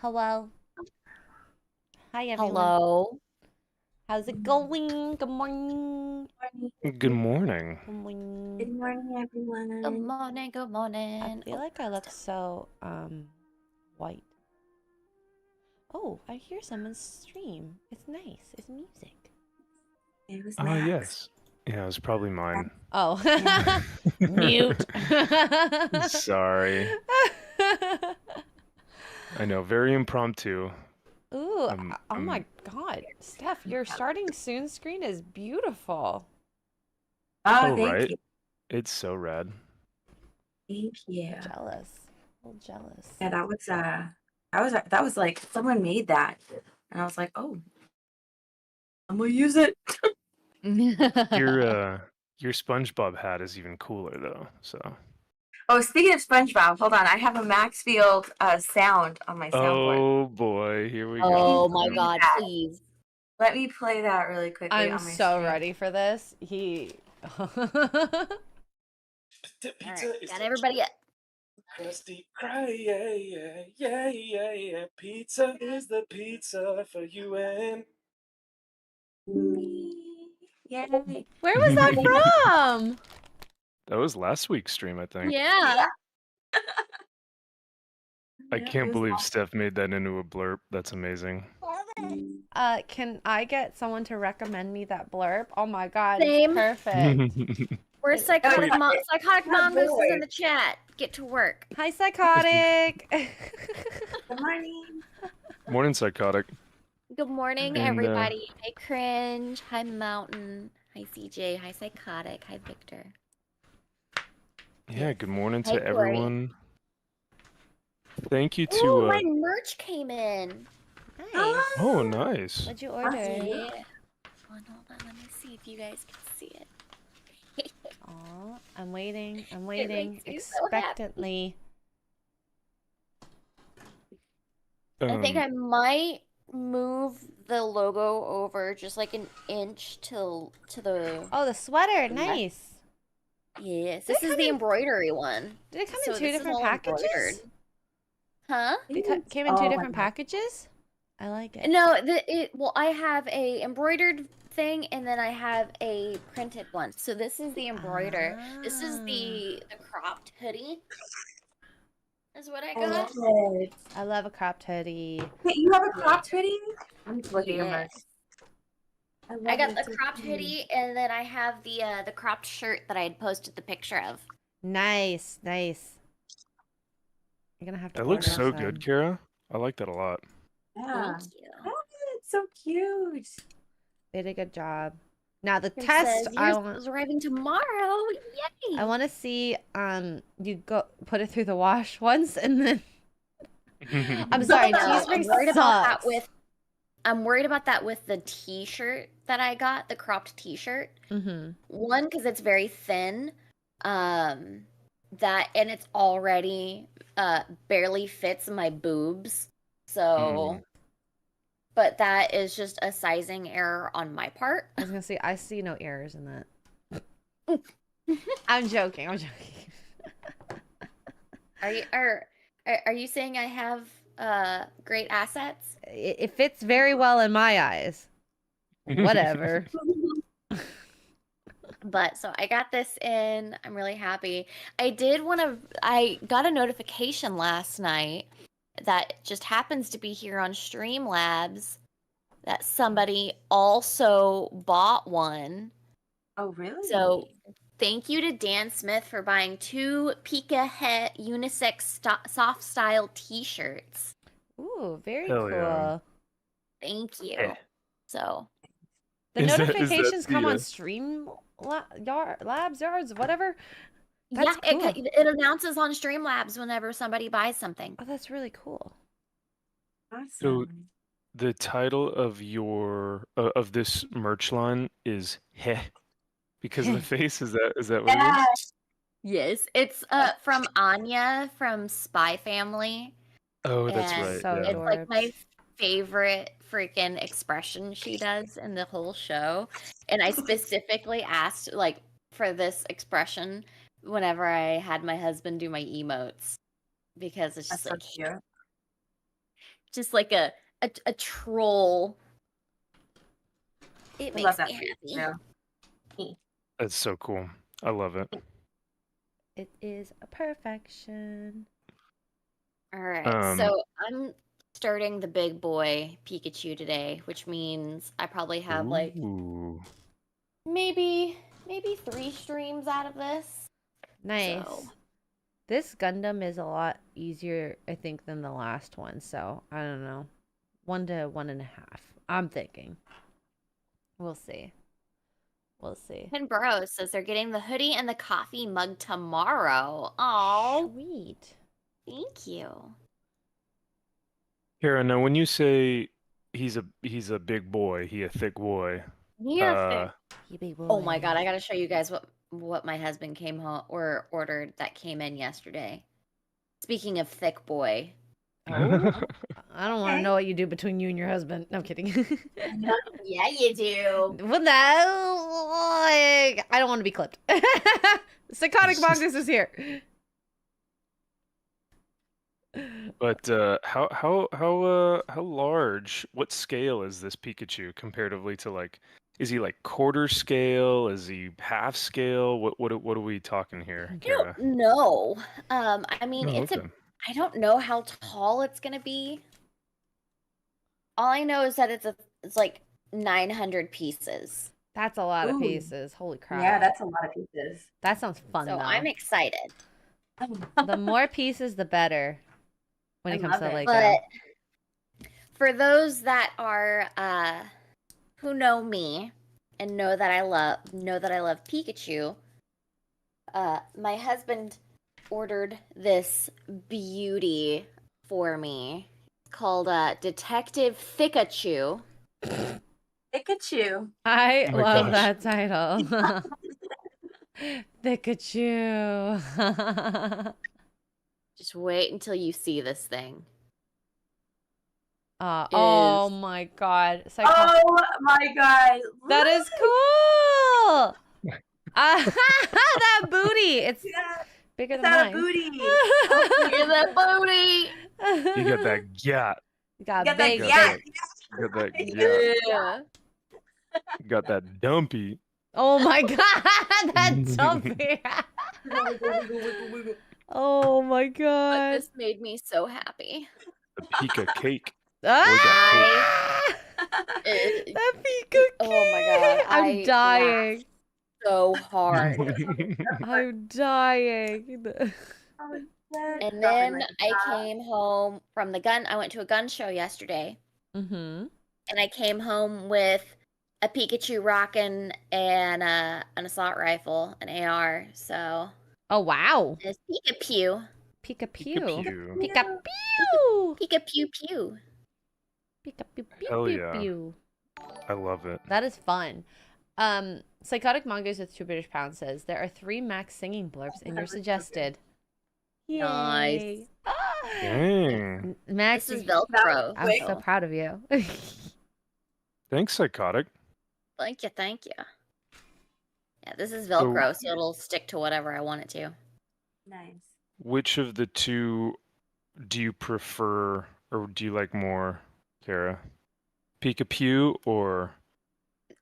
Hello. Hi, everyone. Hello. How's it going? Good morning. Good morning. Good morning. Good morning, everyone. Good morning. Good morning. I feel like I look so, white. Oh, I hear someone's stream. It's nice. It's music. It was Ah, Max. yes. Yeah, it was probably mine. Oh, mute. Sorry. I know, very impromptu. Ooh, I'm, oh I'm, my God, Steph, your starting soon screen is beautiful. Oh, oh, thank right. you. It's so rad. Thank you. Jealous, a little jealous. Yeah, that was like someone made that, and I was like, oh, I'm gonna use it. Your SpongeBob hat is even cooler though. So. Oh, speaking of SpongeBob, hold on. I have a Maxfield sound on my soundboard. Oh boy, here we go. Oh my God, please. Let me play that really quickly I'm on my so stream. ready for this. He. All right, got everybody up. Krusty cry, yeah. Pizza is the pizza for you and Yay. Where was that from? That was last week's stream, I think. Yeah. I Yeah, can't it was believe Steph made that into a blurb. That's amazing. Can I get someone to recommend me that blurb? Oh my God, Same. perfect. Where's Psychotic Mom? Psychotic Mongoose is in the chat. Get to work. Hi, Psychotic. Good morning. Morning, Psychotic. Good morning, And, everybody. Hi, Cringe. Hi, Mountain. Hi, CJ. Hi, Psychotic. Hi, Victor. Yeah, good morning Hi, to Corey. everyone. Thank you Oh, to. my merch came in. Nice. Oh, nice. What'd you order? Yeah. Hold on. Let me see if you guys can see it. Aw, I'm waiting. I'm It waiting makes me so happy. expectantly. I think I might move the logo over just like an inch to the. Oh, the sweater. Nice. Yes, this is the embroidery one. Did it come So in two this is different all packages? embroidered. Huh? It came in two different packages? I like it. No, well, I have a embroidered thing and then I have a printed one. So this is the embroider. This is the cropped hoodie. Is what I got. I love a cropped hoodie. Wait, you have a cropped hoodie? I'm just looking at Yes. I got the cropped hoodie and then I have the cropped shirt that I had posted the picture of. Nice, nice. You're gonna have to. That looks order so some. good, Kara. I like that a lot. Yeah. Thank you. Oh, it's so cute. They did a good job. Now the It test, says, I yours want. is arriving tomorrow. Yay! I want to see. You go put it through the wash once, and then. I'm sorry. No, Teespring I'm worried about that sucks. I'm worried about that with the t-shirt that I got, the cropped t-shirt. Mm-hmm. One, because it's very thin. That and it's already barely fits my boobs. So but that is just a sizing error on my part. I was gonna say I see no errors in that. I'm joking. I'm joking. Are you saying I have great assets? It fits very well in my eyes. Whatever. But so I got this in. I'm really happy. I got a notification last night that just happens to be here on Streamlabs that somebody also bought one. Oh, really? So thank you to Dan Smith for buying 2 Pika Het unisex soft style t-shirts. Ooh, very Hell cool. yeah. Thank you. Eh. So The Is that notifications come on the, Stream Labs, Yards, whatever. yeah, That's cool. it announces on Streamlabs whenever somebody buys something. Oh, that's really cool. Awesome. the title of your of this merch line is Heh because of the face? Is that what it is? Yes, it's from Anya from Spy Family. Oh, that's And right. So Yeah. it's like my adorbs. favorite freaking expression she does in the whole show. And I specifically asked like for this expression whenever I had my husband do my emotes because it's just That's so like cute. just like a troll. It I makes love that me for happy. you. That's so cool. I love it. It is a perfection. All right, so I'm starting the big boy Pikachu today, which means I probably have like Ooh. maybe maybe 3 streams out of this. Nice. So. This Gundam is a lot easier, I think, than the last one. So I don't know, 1 to 1.5. I'm thinking. We'll see. We'll see. Ken Burrows says they're getting the hoodie and the coffee mug tomorrow. Oh, Sweet. thank you. Kara, now when you say he's a big boy, he a thick boy. Yeah. You big boy. Oh my god, I gotta show you guys what my husband came home or ordered that came in yesterday. Speaking of thick boy. Oh, I don't want to Okay. know what you do between you and your husband. No, I'm kidding. Yeah, you do. Well, no, I don't want to be clipped. Psychotic Mongoose is here. But how large? What scale is this Pikachu comparatively to like? Is he like quarter scale? Is he half scale? What are we talking here, I Kara? don't know. I mean, Oh, it's okay. I don't know how tall it's gonna be. All I know is that it's like 900 pieces. That's a lot of Ooh. pieces. Holy crap. Yeah, that's a lot of pieces. That sounds fun, So though. I'm excited. The more pieces, the better when I it comes love to it. Lego. But for those that are who know me and know that I love Pikachu, my husband ordered this beauty for me called Detective Pikachu. Pikachu. I Oh my love gosh. that title. Pikachu. Just wait until you see this thing. Oh my god. Oh my god. That is cool. That booty. It's Yeah, bigger it's than not mine. a booty. Look at that booty! You got that gat. You got Get that big, gat. You got that gat. Yeah. You got that dumpy. Oh my god, that dumpy. Oh my But god. this made me so happy. The Pika cake. Ah! It- That Pika Oh my god, I'm I dying. laughed so hard. I'm dying. And then I came home from I went to a gun show yesterday, Mm-hmm. and I came home with a Pikachu rockin' and an assault rifle, an AR. So Oh wow. it's Pikachu, Pika pew. Pika-pew. Pika pew. Pikachu pew. Pika pew pew Hell pew yeah. pew. I love it. That is fun. Psychotic Mongoose with 2 British pounds says there are 3 Max singing blurbs in your suggested. Nice. Yay. Dang. Max, This is That Velcro. was I'm quick. so proud of you. Thanks, Psychotic. Thank you, thank you. Yeah, this is Velcro, so it'll stick to whatever I want it to. Nice. Which of the two do you prefer, or do you like more, Kara? Pika-pew or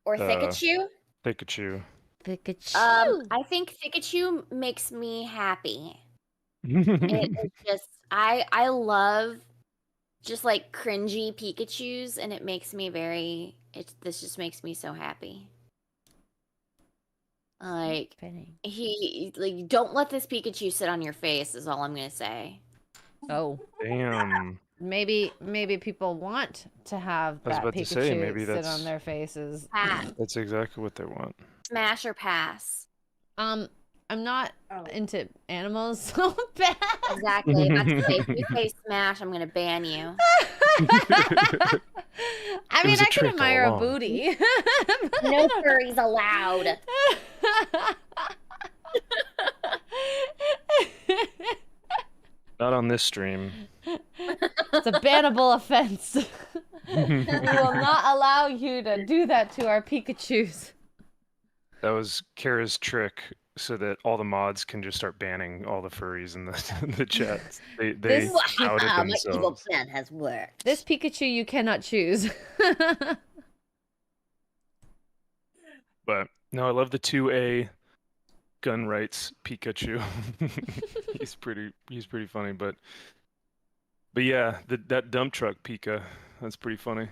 Or Pikachu? Pikachu? Pikachu. I think Pikachu makes me happy. It is just I love just like cringy Pikachus, and it makes me this just makes me so happy. Like Fitting. like don't let this Pikachu sit on your face is all I'm gonna say. Oh, Damn. maybe people want to have I was that about to Pikachu say, maybe sit that's- on their faces. Pass. That's exactly what they want. Smash or pass. I'm not Oh. into animals so bad. Exactly. About to say, if you say smash, I'm gonna ban you. I It mean, was a I can trick all admire a along. booty. No furries allowed. Not on this stream. It's a bannable offense. We will not allow you to do that to our Pikachus. That was Kara's trick, so that all the mods can just start banning all the furries in the chat. They This- outed My evil themselves. plan has worked. This Pikachu you cannot choose. But no, I love the 2A gun rights Pikachu. he's pretty funny, but yeah, that dump truck Pika, that's pretty funny.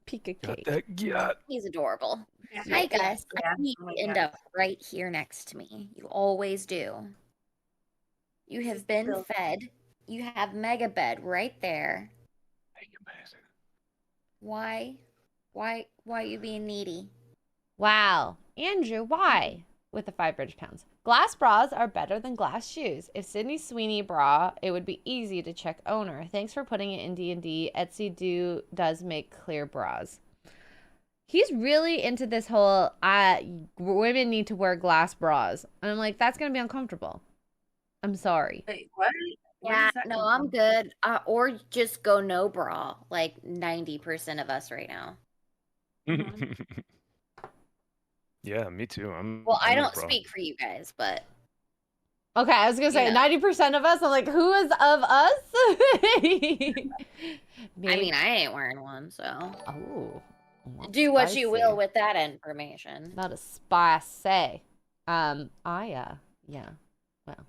Pika Got cake. that yacht. He's adorable. Yeah, Hi guys. yeah. I need Oh my to end God. up right here next to me. You always do. You have been Bill. fed. You have mega bed right there. Amazing. Why you being needy? Wow. Andrew, why? With the 5 British pounds. Glass bras are better than glass shoes. If Sydney Sweeney bra, it would be easy to check owner. Thanks for putting it in D&D. Etsy does make clear bras. He's really into this whole women need to wear glass bras. And I'm like, that's going to be uncomfortable. I'm sorry. Wait, what? Where Yeah, does that no, come I'm from? good. Or just go no bra, like 90% of us right now. Yeah, me too. Well, I I'm no don't bra. speak for you guys, but Okay, I was going to say 90% of us. I'm like, who is of us? I mean, I ain't wearing one, so Oh. Well, do what you will spicy. with that information. Not a spicy. Yeah. Well,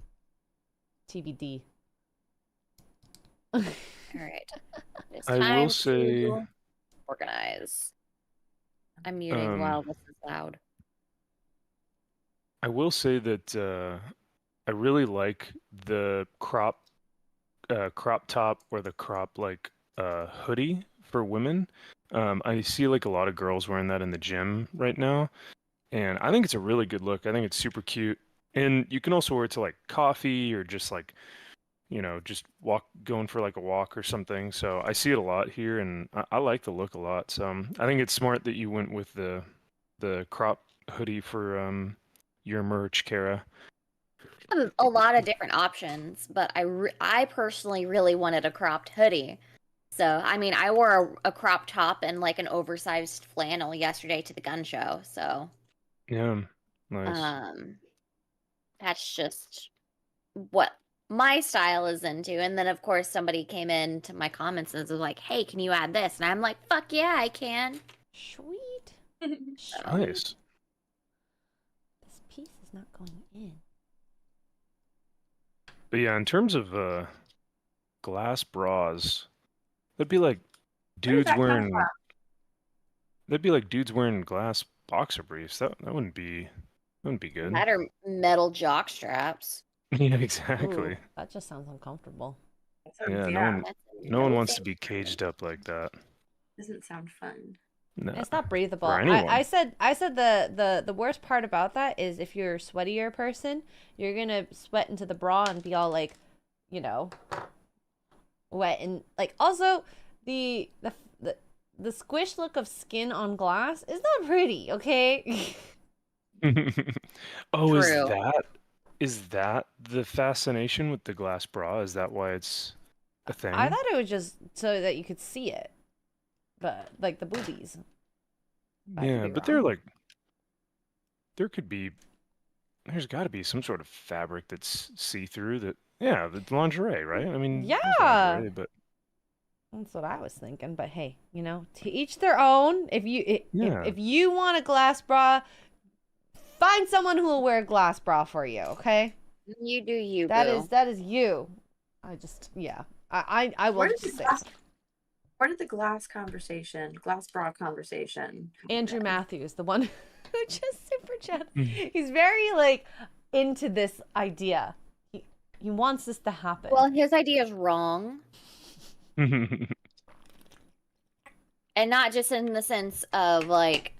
TBD. All right. It's I time will say, to organize. I'm muting while this is loud. I will say that I really like the crop top or the crop like hoodie for women. I see like a lot of girls wearing that in the gym right now, and I think it's a really good look. I think it's super cute, and you can also wear it to like coffee or just like just going for like a walk or something. So I see it a lot here, and I like the look a lot. So I think it's smart that you went with the crop hoodie for your merch, Kara. Have a lot of different options, but I personally really wanted a cropped hoodie. So, I mean, I wore a crop top and like an oversized flannel yesterday to the gun show. So, Yeah, nice. that's just what my style is into. And then, of course, somebody came in to my comments and was like, "Hey, can you add this?" And I'm like, "Fuck yeah, I can." Sweet. Nice. This piece is not going in. But yeah, in terms of glass bras, that'd be like Where does dudes that come wearing from? that'd be like dudes wearing glass boxer briefs. That wouldn't be good. That are metal jock straps. Yeah, Ooh, exactly. that just sounds uncomfortable. That sounds, Yeah, yeah, That's no one wants to thing. be caged up like that. doesn't sound fun. No, It's not breathable. for anyone. I said the worst part about that is if you're a sweatier person, you're gonna sweat into the bra and be all like, wet and like also the squish look of skin on glass is not pretty, okay? Oh, True. is that the fascination with the glass bra? Is that why it's a thing? I thought it was just so that you could see it. But like the boobies. Yeah, but they're like there's got to be some sort of fabric that's see-through that the lingerie, right? I mean, there's Yeah. lingerie, but That's what I was thinking, but hey, to each their own. If you want a glass bra, find someone who will wear a glass bra for you, okay? You do you, That boo. is you. I will just say Where did the glass bra conversation? Andrew Matthews, the one who just super chat. He's very like into this idea. He wants this to happen. Well, his idea is wrong. And not just in the sense of like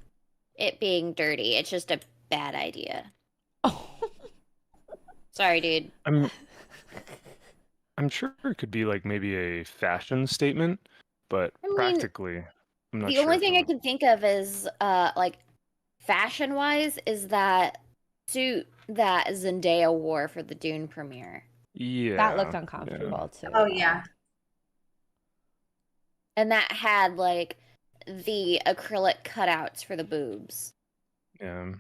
it being dirty. It's just a bad idea. Sorry, dude. I'm sure it could be like maybe a fashion statement, but practically, I'm not the sure. only thing I can think of is like fashion wise is that suit that Zendaya wore for the Dune premiere. Yeah. That looked uncomfortable too. Oh yeah. And that had like the acrylic cutouts for the boobs. Yeah.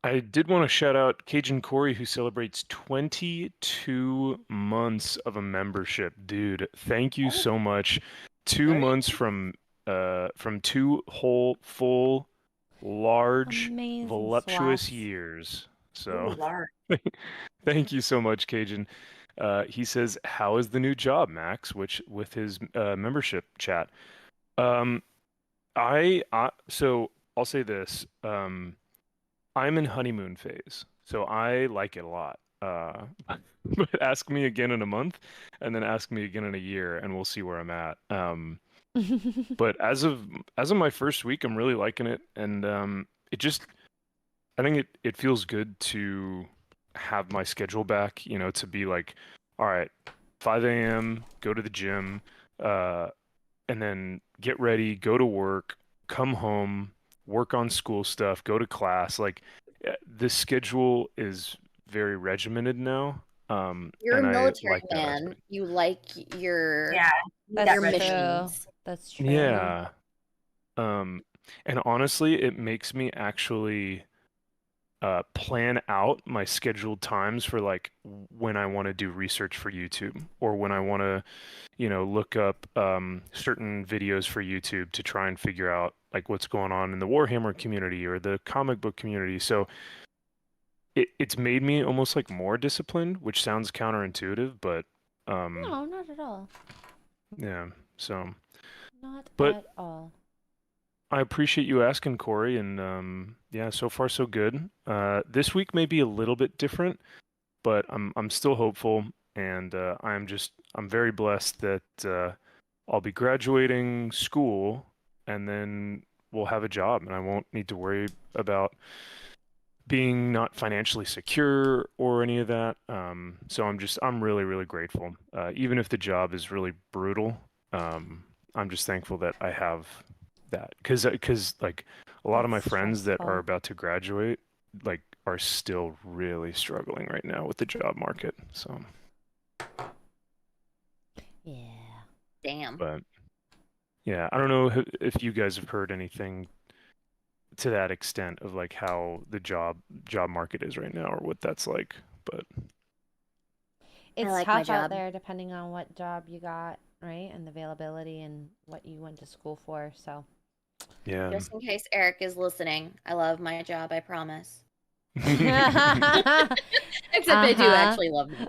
I did want to shout out Cajun Corey, who celebrates 22 months of a membership. Dude, thank you so much. 2 months from 2 whole, full, large, Amazing voluptuous slaps. years. Ooh, So large. thank you so much, Cajun. He says, "How is the new job, Max?" Which with his membership chat. Um, so I'll say this. I'm in honeymoon phase, so I like it a lot. But ask me again in a month, and then ask me again in a year, and we'll see where I'm at. But as of my first week, I'm really liking it, and it just I think it feels good to have my schedule back, to be like, all right, 5 a.m., go to the gym, uh, and then get ready, go to work, come home, work on school stuff, go to class. Like the schedule is very regimented now. You're And a I military like that man. aspect. You like your Yeah. That's your true. missions. That's true. Yeah. And honestly, it makes me actually plan out my scheduled times for like when I want to do research for YouTube or when I want to, look up certain videos for YouTube to try and figure out like what's going on in the Warhammer community or the comic book community. So it's made me almost like more disciplined, which sounds counterintuitive, but No, not at all. yeah. So, Not but at all. I appreciate you asking, Corey, and yeah, so far so good. This week may be a little bit different, but I'm still hopeful, and I'm very blessed that I'll be graduating school, and then we'll have a job, and I won't need to worry about being not financially secure or any of that. So I'm really, really grateful. Even if the job is really brutal, I'm just thankful that I have that. Because like a lot of my That's friends that are stressful. about to graduate, like are still really struggling right now with the job market. So, Yeah. Damn. but yeah, I don't know if you guys have heard anything to that extent of like how the job market is right now or what that's like. But It's like my tough out job. there depending on what job you got, right? And the availability and what you went to school for. So, yeah. Just in case Eric is listening, I love my job, I promise. uh-huh. Except I do actually love it.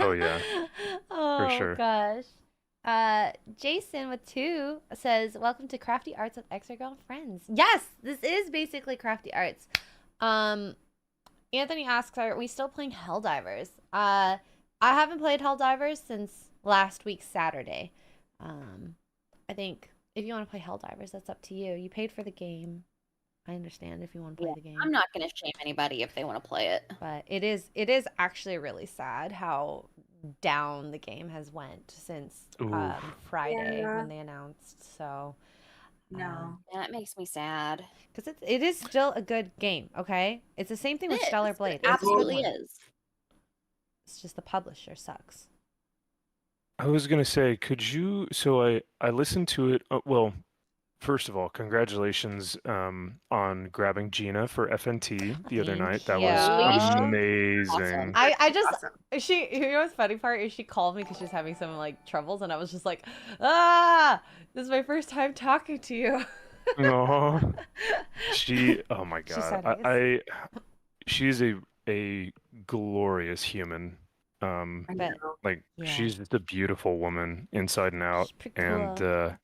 Oh yeah, for Oh sure. gosh. Jason with 2 says, "Welcome to Crafty Arts with Xray Girl and Friends." Yes, this is basically Crafty Arts. Anthony asks, "Are we still playing Helldivers?" I haven't played Helldivers since last week Saturday. I think if you want to play Helldivers, that's up to you. You paid for the game. I understand if you want to play Yeah, the game. I'm not going to shame anybody if they want to play it. But it is actually really sad how down the game has went since Ooh. Friday Yeah. when they announced. So No. That makes me sad. because it is still a good game. Okay, it's the same thing with It Stellar is. Blade. It It's a good absolutely one. is. It's just the publisher sucks. I was gonna say, could you? So I listened to it. Well, first of all, congratulations on grabbing Gina for FNT the other Thank night. That you. was Holy shit. amazing. Awesome. I just Awesome. she you know what's funny part is she called me because she was having some like troubles and I was just like, this is my first time talking to you. Oh, oh my She God, said it. she's a glorious human. I But know. Like yeah, she's just a beautiful woman inside and out, she's pretty and cool.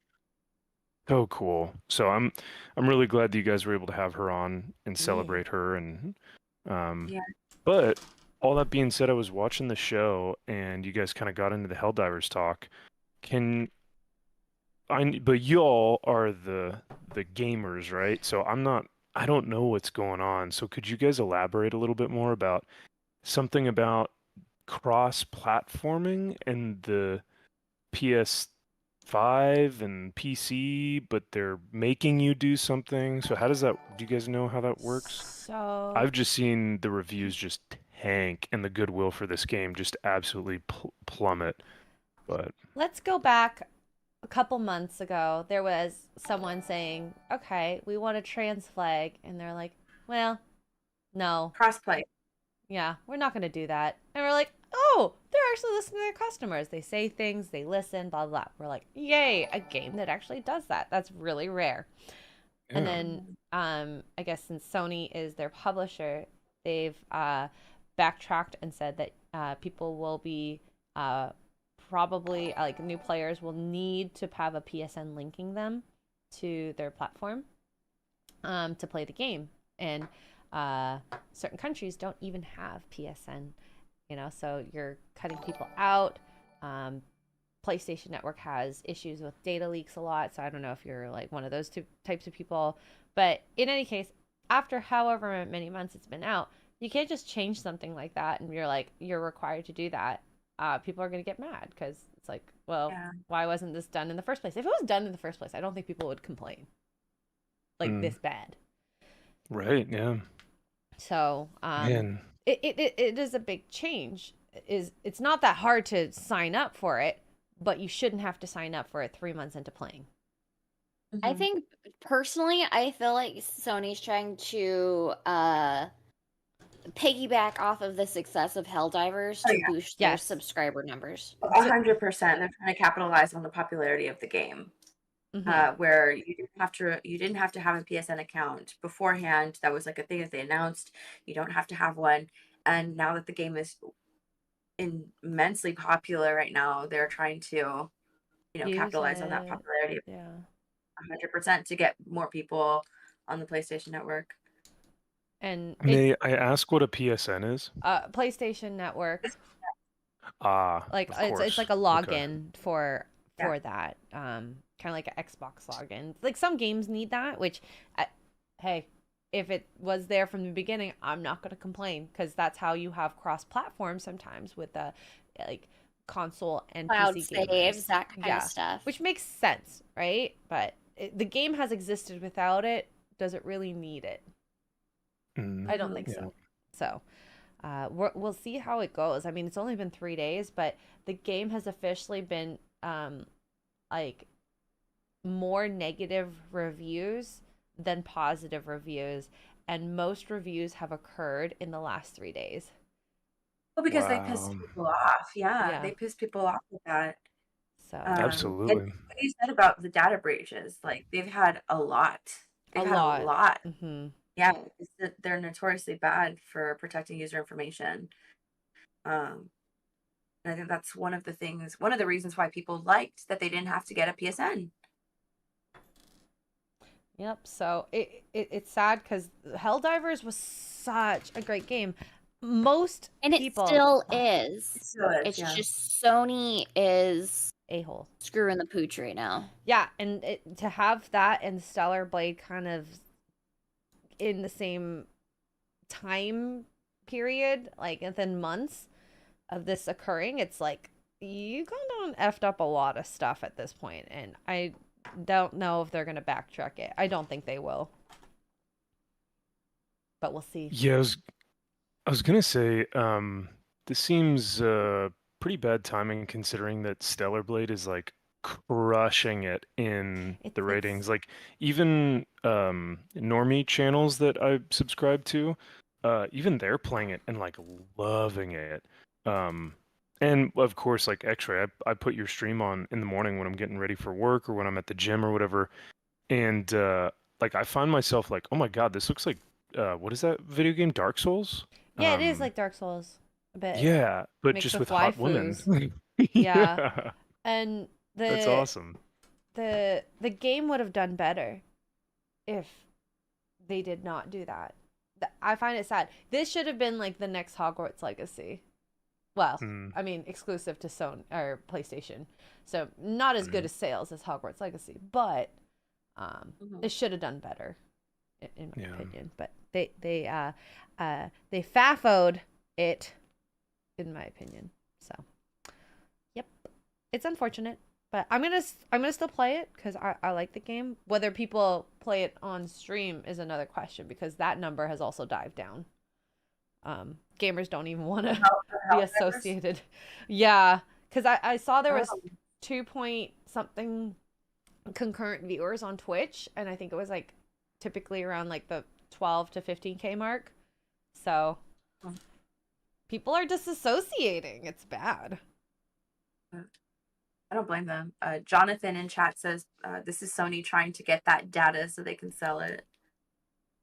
so cool. So I'm really glad that you guys were able to have her on and Yeah. celebrate her and Yeah. but all that being said, I was watching the show and you guys kind of got into the Helldivers talk. But y'all are the gamers, right? So I don't know what's going on. So could you guys elaborate a little bit more about something about cross-platforming and the PS5 and PC, but they're making you do something. So how does that, do you guys know how that works? So I've just seen the reviews just tank and the goodwill for this game just absolutely plummet. But let's go back a couple months ago. There was someone saying, "Okay, we want a trans flag," and they're like, "Well, no, Crossplay. yeah, we're not going to do that." And we're like, "Oh, they're actually listening to their customers. They say things, they listen, blah, blah, blah." We're like, "Yay, a game that actually does that. That's really rare." And yeah. then, I guess since Sony is their publisher, they've backtracked and said that people will be probably like new players will need to have a PSN linking them to their platform to play the game, and certain countries don't even have PSN, so you're cutting people out. PlayStation Network has issues with data leaks a lot, so I don't know if you're like one of those two types of people, but in any case, after however many months it's been out, you can't just change something like that and you're required to do that. People are going to get mad because it's like, well, why wasn't this done in the first place? If it was done in the first place, I don't think people would complain like this bad. Right, yeah. So Man. it is a big change. It's not that hard to sign up for it, but you shouldn't have to sign up for it 3 months into playing. I think personally, I feel like Sony's trying to piggyback off of the success of Helldivers to boost their subscriber numbers. 100%. They're trying to capitalize on the popularity of the game. Where you didn't have to have a PSN account beforehand. That was like a thing that they announced. You don't have to have one. And now that the game is immensely popular right now, they're trying to, capitalize on that popularity. 100% to get more people on the PlayStation Network. And may I ask what a PSN is? PlayStation Network. Like it's like a login for that. Kind of like an Xbox login. Like some games need that, which, hey, if it was there from the beginning, I'm not going to complain because that's how you have cross-platform sometimes with the like console and cloud PC saves, gamers. that kind of stuff, which makes sense, right? But the game has existed without it. Does it really need it? I don't think so. So we'll see how it goes. I mean, it's only been 3 days, but the game has officially been like more negative reviews than positive reviews, and most reviews have occurred in the last 3 days. Well, because they pissed people off. They pissed people off with that. So absolutely. And what you said about the data breaches, like they've had a lot. They've had a lot. Yeah, they're notoriously bad for protecting user information. And I think that's one of the reasons why people liked that they didn't have to get a PSN. Yep. So it's sad because Helldivers was such a great game. Most people, it still is. It's just Sony is a-hole screwing the pooch right now. Yeah, and to have that and Stellar Blade kind of in the same time period, like within months of this occurring, it's like you kind of effed up a lot of stuff at this point, and I don't know if they're going to backtrack it. I don't think they will, but we'll see. Yeah, I was gonna say this seems pretty bad timing considering that Stellar Blade is like crushing it in the ratings. Like even normie channels that I subscribe to, even they're playing it and like loving it. And of course, like Xray, I put your stream on in the morning when I'm getting ready for work or when I'm at the gym or whatever, and like I find myself like, oh my god, this looks like what is that video game, Dark Souls? Yeah, it is like Dark Souls a bit. Yeah, but just with hot women. Yeah. And that's awesome. The game would have done better if they did not do that. I find it sad. This should have been like the next Hogwarts Legacy. Well, I mean, exclusive to Sony or PlayStation, so not as good as sales as Hogwarts Legacy, but it should have done better, in my opinion. But they faffoed it, in my opinion. So, yep, it's unfortunate, but I'm gonna still play it because I like the game. Whether people play it on stream is another question because that number has also dived down. Gamers don't even want to be associated. Yeah, because I saw there was 2 point something concurrent viewers on Twitch, and I think it was like typically around like the 12 to 15K mark. So people are disassociating. It's bad. I don't blame them. Jonathan in chat says this is Sony trying to get that data so they can sell it.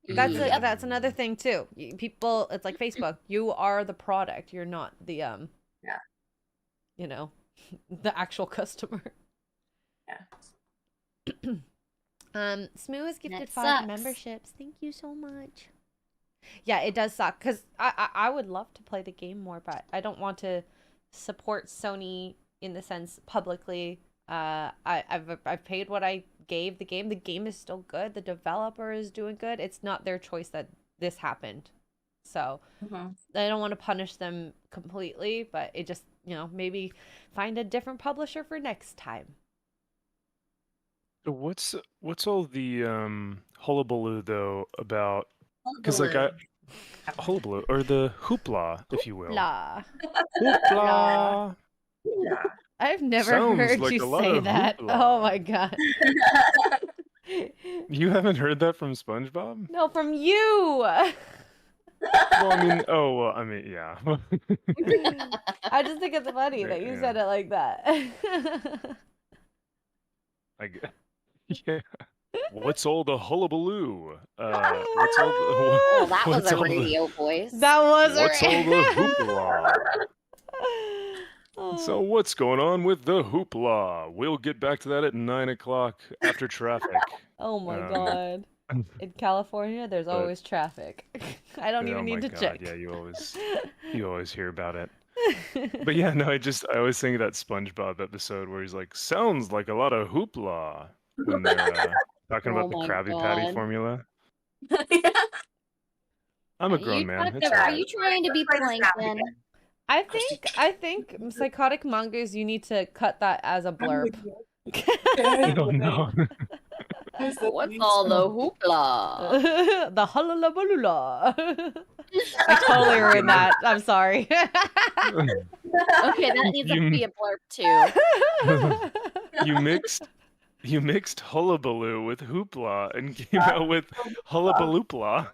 Yep. That's another thing too. People, it's like Facebook. You are the product. You're not the Yeah. you know, the actual customer. Yeah. Smoo has gifted That 5 sucks. memberships. Thank you so much. Yeah, it does suck because I would love to play the game more, but I don't want to support Sony in the sense publicly. I've paid what I gave the game. The game is still good. The developer is doing good. It's not their choice that this happened. So Mhm. I don't want to punish them completely, but it just, maybe find a different publisher for next time. So what's all the hullabaloo though about? Because like hullabaloo or the hoopla, if you will. Blah. Hoopla. Yeah. I've never Sounds heard like you a lot say of that. hoopla. Oh my god. You haven't heard that from SpongeBob? No, from you. Well, I mean, yeah. I just think it's funny that you said it like that. I get, yeah. What's all the hullabaloo? What's all the Oh, that was what's a all the radio voice. That was what's all the hoopla? So what's going on with the hoopla? We'll get back to that at 9 o'clock after traffic. Oh my Um, god. In California, there's but- always traffic. I don't even oh my need to God, check. yeah, you always hear about it. But yeah, no, I always think of that SpongeBob episode where he's like, sounds like a lot of hoopla when they're talking Oh about the my Krabby Patty God. formula. Yeah. I'm a grown man. It's Are alright. you trying to be Let's play this plankton? I think psychotic mongoose, you need to cut that as a blurb. I don't know. What's all the hoopla? The hullabaloola. I totally ruined that. I'm sorry. Okay, that needs to be a blurb too. You mixed hullabaloo with hoopla and came out with hullabaloopla.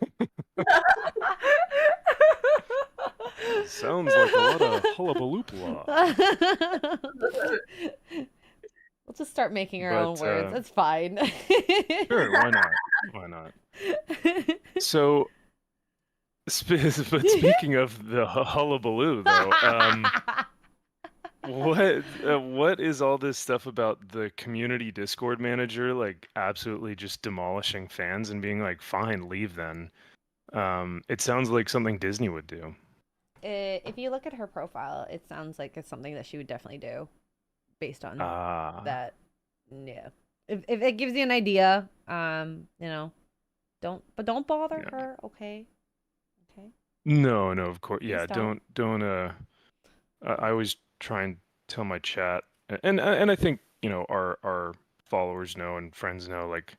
Sounds like a lot of hullabaloopla. We'll just start making our But, own words. It's fine. Sure, why not? Why not? So, but speaking of the hullabaloo, though, what is all this stuff about the community Discord manager like absolutely just demolishing fans and being like, "Fine, leave then." It sounds like something Disney would do. If you look at her profile, it sounds like it's something that she would definitely do, based on that. Yeah. If it gives you an idea, don't bother her, okay? Okay. No, of course, Please yeah, don't. don't. I always try and tell my chat, and I think our followers know and friends know, like,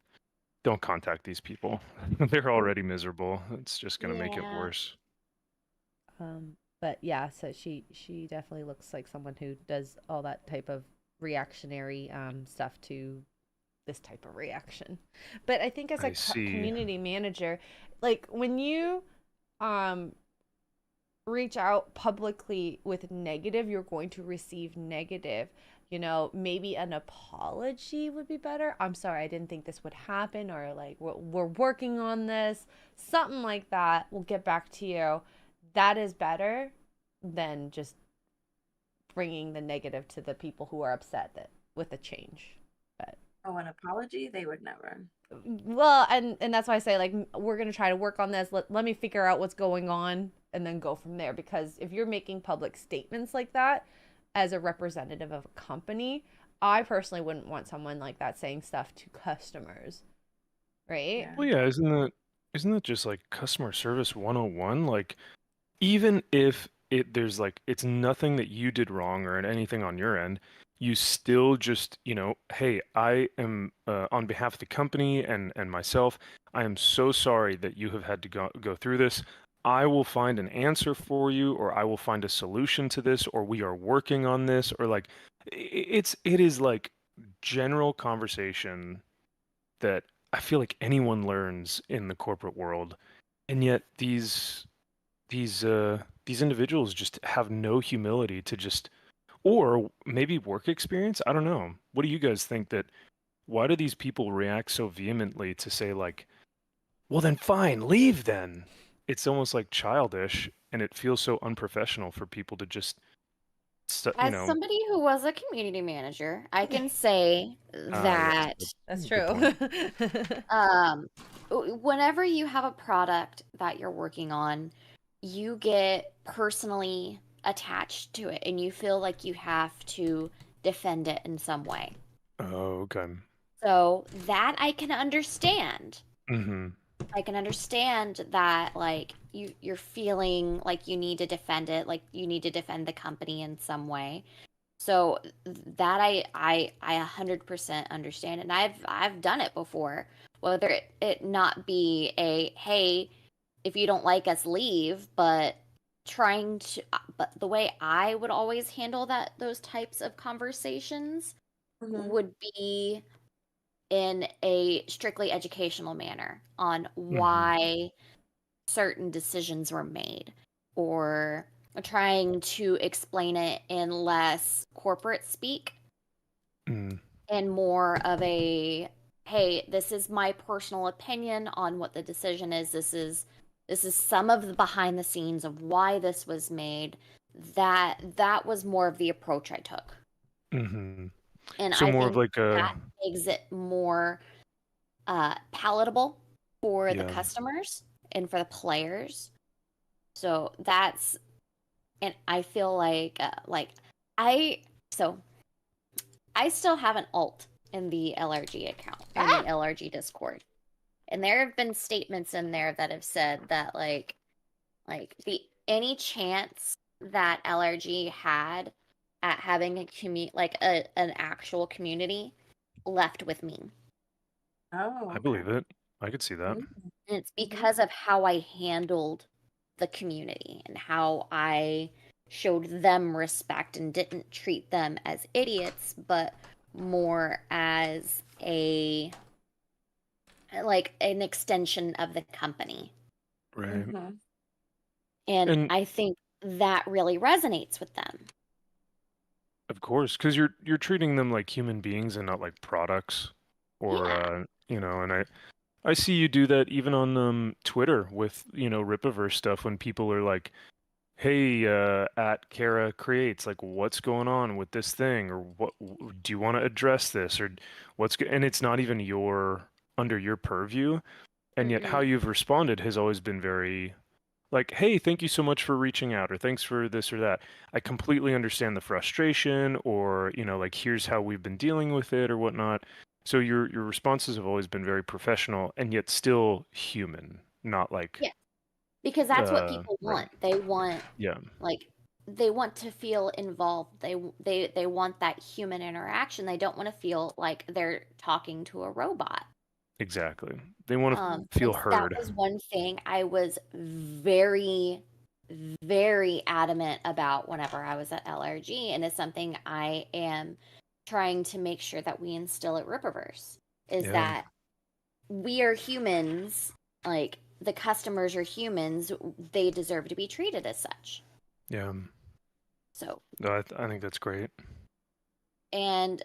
don't contact these people. They're already miserable. It's just gonna make it Yeah. worse. But yeah, so she definitely looks like someone who does all that type of reactionary stuff to this type of reaction. But I think as a I see. community manager, like when you reach out publicly with negative, you're going to receive negative. Maybe an apology would be better. I'm sorry, I didn't think this would happen, or like we're working on this, something like that. We'll get back to you. That is better than just bringing the negative to the people who are upset with the change. But an apology? They would never. well, and that's why I say, like, we're gonna try to work on this. Let me figure out what's going on and then go from there. Because if you're making public statements like that as a representative of a company, I personally wouldn't want someone like that saying stuff to customers, right? Yeah. Well, yeah, isn't that just like customer service 101? Like, even if there's like it's nothing that you did wrong or anything on your end, you still just, hey, I am on behalf of the company and myself, I am so sorry that you have had to go through this. I will find an answer for you, or I will find a solution to this, or we are working on this, or like it is like general conversation that I feel like anyone learns in the corporate world, and yet these individuals just have no humility to just, or maybe work experience. I don't know. What do you guys think? Why do these people react so vehemently to say, like, Well, then fine, leave then. It's almost like childish, and it feels so unprofessional for people to just, you As know. somebody who was a community manager, I can say Yes, that That's good true. point. whenever you have a product that you're working on, you get personally attached to it and you feel like you have to defend it in some way. Oh, okay. So that I can understand. Mm-hmm. I can understand that like you're feeling like you need to defend it, like you need to defend the company in some way. So that I 100% understand, and I've done it before. Whether it not be a hey, if you don't like us, leave, but but the way I would always handle those types of conversations Mhm. would be in a strictly educational manner on why certain decisions were made, or trying to explain it in less corporate speak Mm. and more of a hey, this is my personal opinion on what the decision is. This is some of the behind the scenes of why this was made. That was more of the approach I took. Mm-hmm. And So I more of think like a, that makes it more palatable for the yeah. customers and for the players. So that's, and I feel like I so I still have an alt in the LRG account, in the LRG Discord. And there have been statements in there that have said that like the any chance that LRG had at having an actual community left with me. Oh, I okay. believe it. I could see that. Mhm. And it's because of how I handled the community and how I showed them respect and didn't treat them as idiots, but more as an extension of the company. Right. Mhm. And And I think that really resonates with them. of course, because you're treating them like human beings and not like products, or Yeah. and I see you do that even on Twitter with Rippaverse stuff when people are like, hey, at Kara Creates, like, what's going on with this thing, or do you want to address this, or and it's not even under your purview, and yet how Mm-mm. you've responded has always been very like, hey, thank you so much for reaching out, or thanks for this or that. I completely understand the frustration, or like, here's how we've been dealing with it or whatnot. So your responses have always been very professional and yet still human, not like Yeah. Because that's what people right. want. They want Yeah, like they want to feel involved. They want that human interaction. They don't want to feel like they're talking to a robot. exactly. They want to feel And that heard. was one thing I was very, very adamant about whenever I was at LRG, and it's something I am trying to make sure that we instill at Rippaverse, is Yeah, that we are humans, like the customers are humans, they deserve to be treated as such. yeah. So, No, I think that's great. and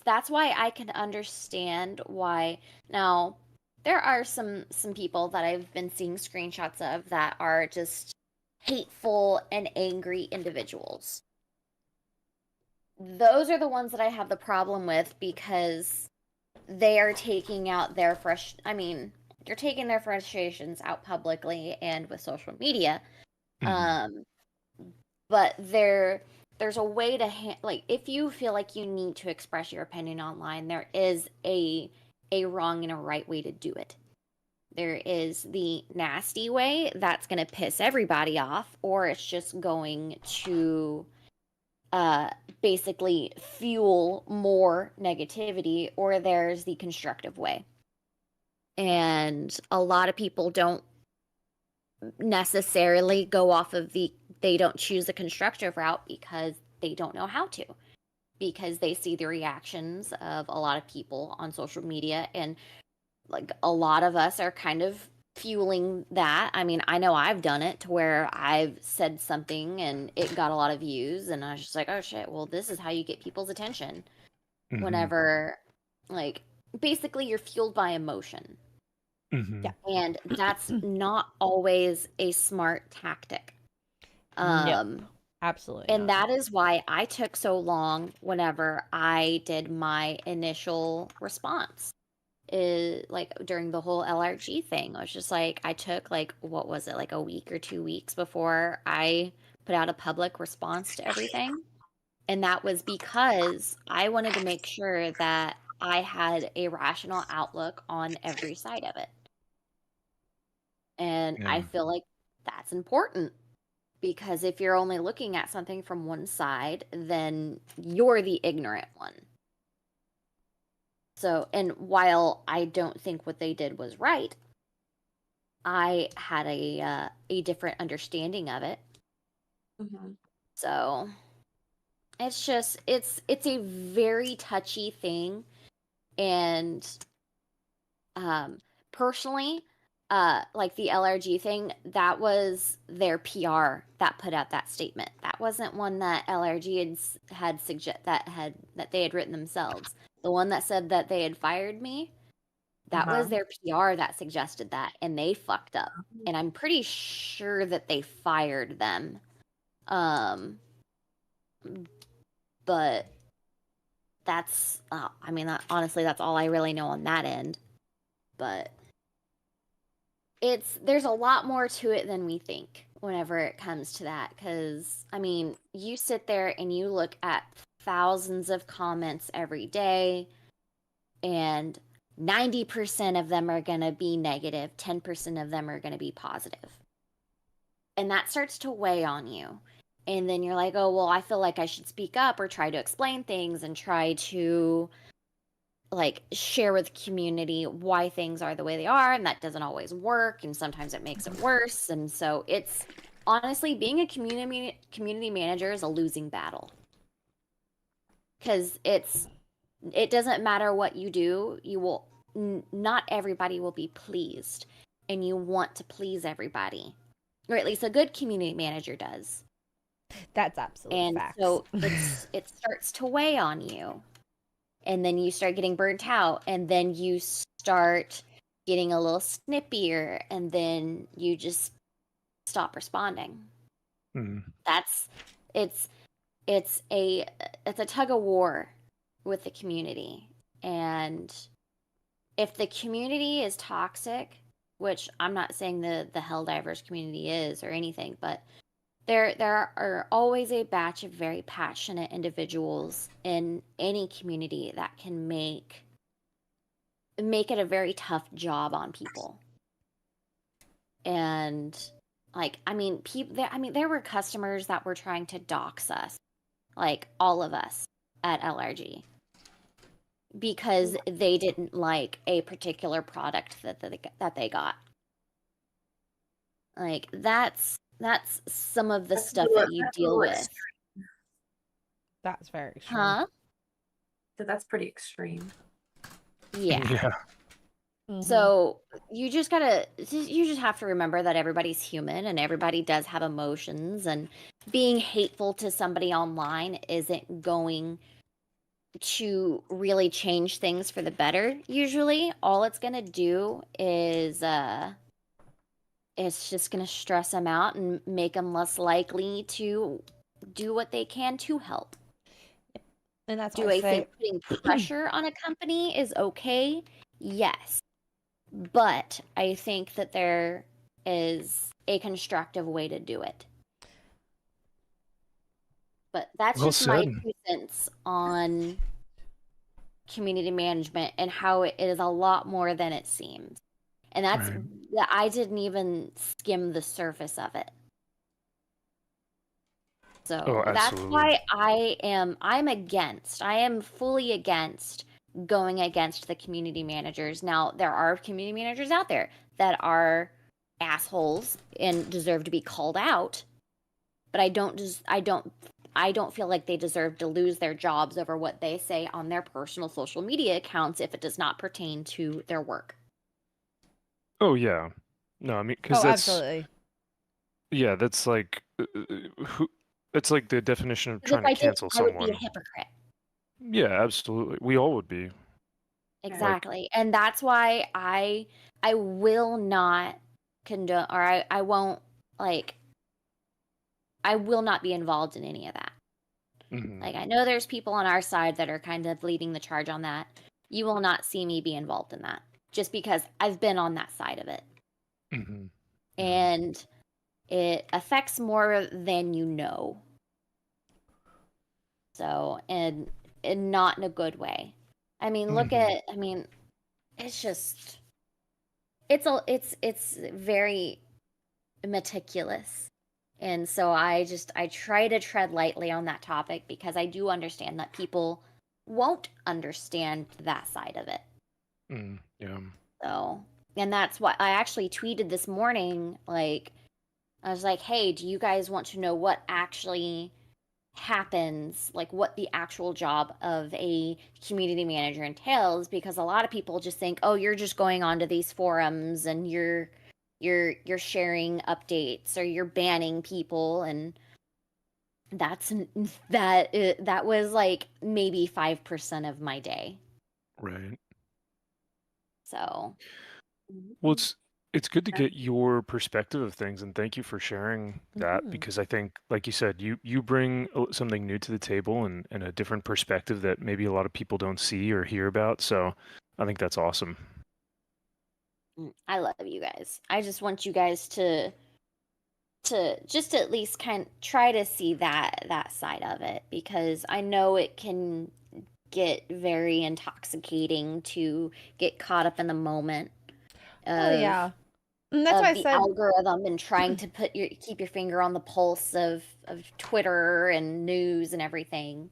that's why I can understand why now there are some people that I've been seeing screenshots of that are just hateful and angry individuals. Those are the ones that I have the problem with, because they are taking out they're taking their frustrations out publicly and with social media. Mhm. But there's a way to like, if you feel like you need to express your opinion online, there is a wrong and a right way to do it. There is the nasty way that's going to piss everybody off, or it's just going to basically fuel more negativity, or there's the constructive way. And a lot of people don't necessarily go off of they don't choose the constructive route because they don't know how to, because they see the reactions of a lot of people on social media, and like a lot of us are kind of fueling that. I mean, I know I've done it to where I've said something and it got a lot of views, and I was just like, oh shit, well, this is how you get people's attention. Mhm. Whenever, like, basically you're fueled by emotion. Mhm. Yeah. And that's not always a smart tactic. Nope. Absolutely And not. that is why I took so long whenever I did my initial response. Like during the whole LRG thing. I was just like, I took like, what was it, like a week or 2 weeks before I put out a public response to everything. And that was because I wanted to make sure that I had a rational outlook on every side of it. And I Yeah. feel like that's important because if you're only looking at something from one side, then you're the ignorant one. So, and while I don't think what they did was right, I had a different understanding of it. Mhm. So, it's just it's a very touchy thing, and personally, like the LRG thing, that was their PR that put out that statement. That wasn't one that LRG had that they had written themselves. The one that said that they had fired me, that was their PR that suggested that, and they fucked up. And I'm pretty sure that they fired them. But that's, I mean, honestly, that's all I really know on that end. But there's a lot more to it than we think whenever it comes to that. Because, I mean, you sit there and you look at thousands of comments every day, and 90% of them are going to be negative, 10% of them are going to be positive. And that starts to weigh on you. And then you're like, oh, well, I feel like I should speak up or try to explain things and try to like share with the community why things are the way they are. And that doesn't always work. And sometimes it makes it worse. And so it's honestly, being a community manager is a losing battle. Because it doesn't matter what you do, you will not everybody will be pleased, and you want to please everybody, or at least a good community manager does. That's absolute And facts. so it starts to weigh on you, and then you start getting burnt out, and then you start getting a little snippier, and then you just stop responding. That's it's a tug of war with the community. And if the community is toxic, which I'm not saying the Helldivers community is or anything, but there are always a batch of very passionate individuals in any community that can make it a very tough job on people. And like, I mean, there were customers that were trying to dox us, like all of us at LRG, because they didn't like a particular product that they got. Like that's some of the stuff that you deal with. That's very extreme. Huh? So that's pretty extreme. Yeah. Yeah. Mhm. So you just have to remember that everybody's human and everybody does have emotions, and being hateful to somebody online isn't going to really change things for the better. Usually all it's going to do is it's just going to stress them out and make them less likely to do what they can to help. And that's Do why I think putting pressure on a company is okay? Yes. But I think that there is a constructive way to do it. But that's Well just my said. 2 cents on community management and how it is a lot more than it seems. And that's Right. I didn't even skim the surface of it. So Oh, that's absolutely. why I am fully against going against the community managers. Now, there are community managers out there that are assholes and deserve to be called out, but I don't feel like they deserve to lose their jobs over what they say on their personal social media accounts if it does not pertain to their work. Oh yeah. No, I mean, because absolutely. yeah, that's like it's like the definition of 'Cause if trying to I did, cancel I would be a someone. hypocrite. Yeah, absolutely. We all would be. Exactly. And that's why I will not condone, or I won't, like, I will not be involved in any of that. Mhm. Like, I know there's people on our side that are kind of leading the charge on that. You will not see me be involved in that, just because I've been on that side of it. Mhm. And it affects more than you know. So, and not in a good way. I mean, look at, I mean, it's just, it's very meticulous. And so I try to tread lightly on that topic because I do understand that people won't understand that side of it. Yeah. So, and that's what I actually tweeted this morning. Like, I was like, hey, do you guys want to know what actually happens, like what the actual job of a community manager entails? Because a lot of people just think, oh, you're just going onto these forums and you're sharing updates or you're banning people, and that was like maybe 5% of my day. Right. So Well, it's good to get your perspective of things, and thank you for sharing that, Mhm. because I think, like you said, you bring something new to the table and a different perspective that maybe a lot of people don't see or hear about. So I think that's awesome. I love you guys. I just want you guys to just at least kind of try to see that side of it, because I know it can get very intoxicating to get caught up in the moment Oh of yeah. And that's why I the said algorithm and trying to keep your finger on the pulse of Twitter and news and everything.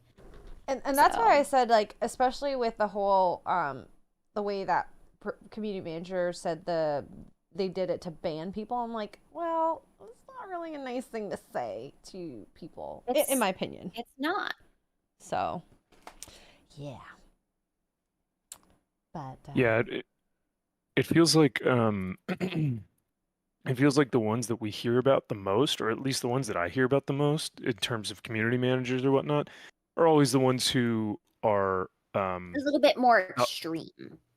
and that's why I So said, like, especially with the whole the way that community manager said they did it to ban people. I'm like, well, it's not really a nice thing to say to people, in my opinion. it's not. So, yeah. But Yeah, it feels like it feels like the ones that we hear about the most, or at least the ones that I hear about the most in terms of community managers or whatnot, are always the ones who are It's a little bit more out- extreme.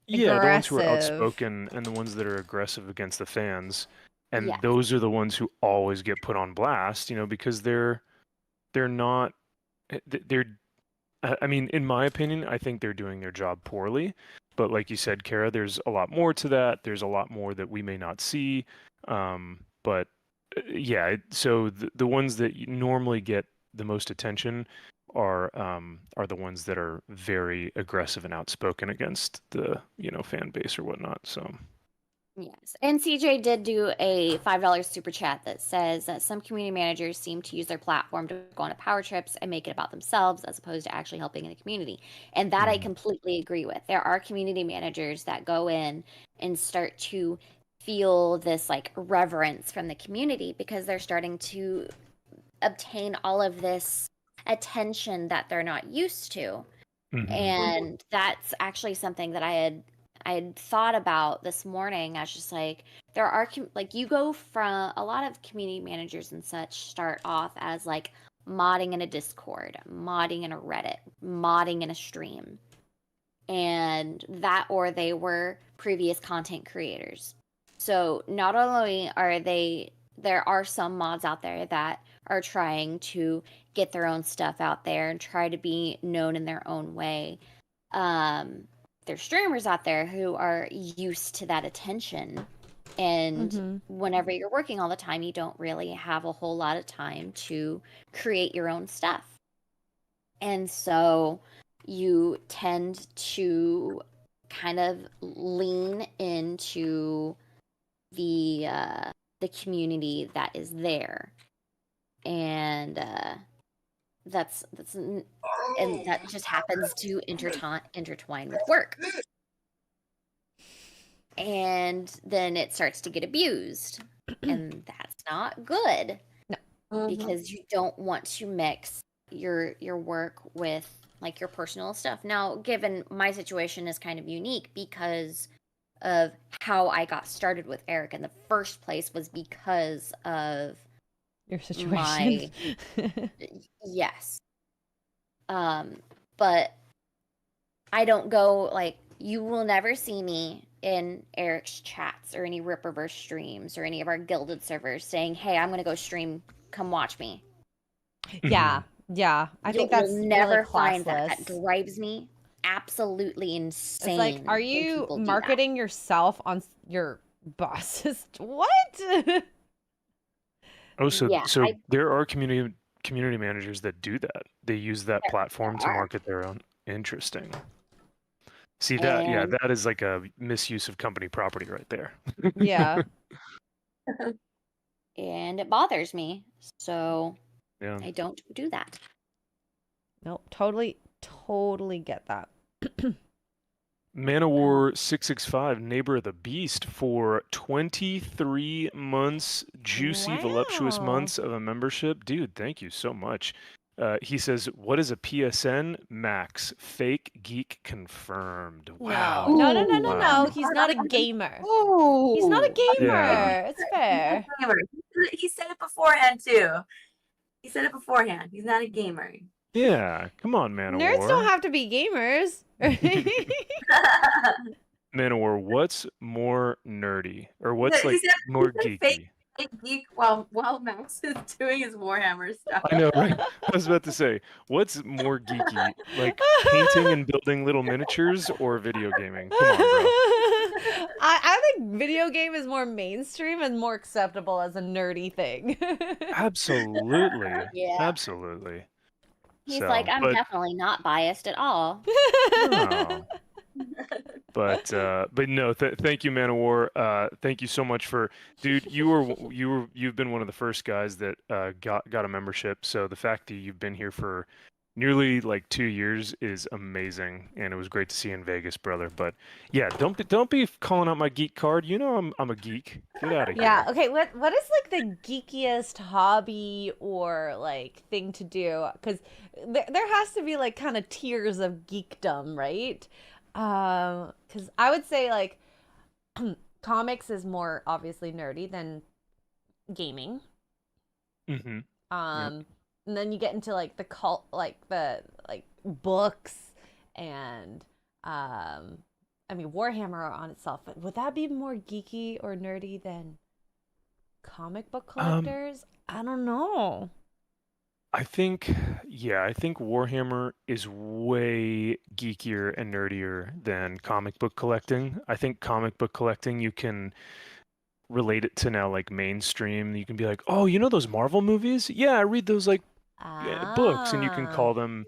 yeah, the ones who are aggressive. outspoken and the ones that are aggressive against the fans. And Yes. those are the ones who always get put on blast, because they're not they're I mean, in my opinion, I think they're doing their job poorly. But like you said, Kara, there's a lot more to that. There's a lot more that we may not see. But yeah, so the ones that normally get the most attention are the ones that are very aggressive and outspoken against the fan base or whatnot. So Yes. And CJ did do a $5 super chat that says that some community managers seem to use their platform to go on power trips and make it about themselves as opposed to actually helping in the community. And that I completely agree with. There are community managers that go in and start to feel this like reverence from the community because they're starting to obtain all of this attention that they're not used to. And that's actually something that I had thought about this morning. I was just like, there are like, you go from a lot of community managers and such start off as like modding in a Discord, modding in a Reddit, modding in a stream, and that, or they were previous content creators. So not only are there are some mods out there that are trying to get their own stuff out there and try to be known in their own way. There's streamers out there who are used to that attention. And whenever you're working all the time, you don't really have a whole lot of time to create your own stuff. And so you tend to kind of lean into the community that is there. And that's and that just happens to intertwine with work. And then it starts to get abused, and that's not good. No. Because you don't want to mix your work with like your personal stuff. Now, given my situation is kind of unique because of how I got started with Eric in the first place was because of Your situation. yes. But I don't go like You will never see me in Eric's chats or any Ripperverse streams or any of our gilded servers saying, "Hey, I'm gonna go stream. Come watch me." Yeah, yeah. I think that's you'll never really find that. That classless. drives me absolutely It's insane. like, are when you people do that. marketing yourself on your boss's what? Oh, so Yeah, there are community managers that do that. They use that platform to are. market their own. Interesting. See that? Yeah, And that is like a misuse of company property right there. Yeah. and it bothers me. So Yeah. I don't do that. Nope. Totally get that. Man of War 665, Neighbor of the Beast, for 23 months, juicy, voluptuous Wow. months of a membership. Dude, thank you so much. He says, what is a PSN? Max, fake geek confirmed. Wow. No. Wow. He's not a gamer. Oh, He's not a gamer. Yeah. It's fair. He said it beforehand too. He said it beforehand. He's not a gamer. Yeah, come on, Man of Nerds War. don't have to be gamers. Man of War, what's more nerdy? Or what's He like said- more he said geeky? Fake geek while Max is doing his Warhammer stuff. I know, right? I was about to say, what's more geeky? Like painting and building little miniatures or video gaming? Come on, bro. I think video game is more mainstream and more acceptable as a nerdy thing. Absolutely. Yeah. Absolutely. He's So, like, I'm but- definitely not biased at all. No. But no, thank you, Man of War. Thank you so much for, dude. You've been one of the first guys that got a membership. So the fact that you've been here for nearly like 2 years is amazing, and it was great to see you in Vegas, brother. But yeah, don't be calling out my geek card. You know I'm a geek. Get out of here. Yeah. Okay. What is like the geekiest hobby or like thing to do? Because there has to be like kind of tiers of geekdom, right? Because I would say like comics is more obviously nerdy than gaming. Mm-hmm. And then you get into like the cult, like the books and I mean Warhammer on itself. But would that be more geeky or nerdy than comic book collectors? I don't know. I think Warhammer is way geekier and nerdier than comic book collecting. I think comic book collecting, you can relate it to now like mainstream. You can be like, oh, you know those Marvel movies? Yeah, I read those like books, and you can call them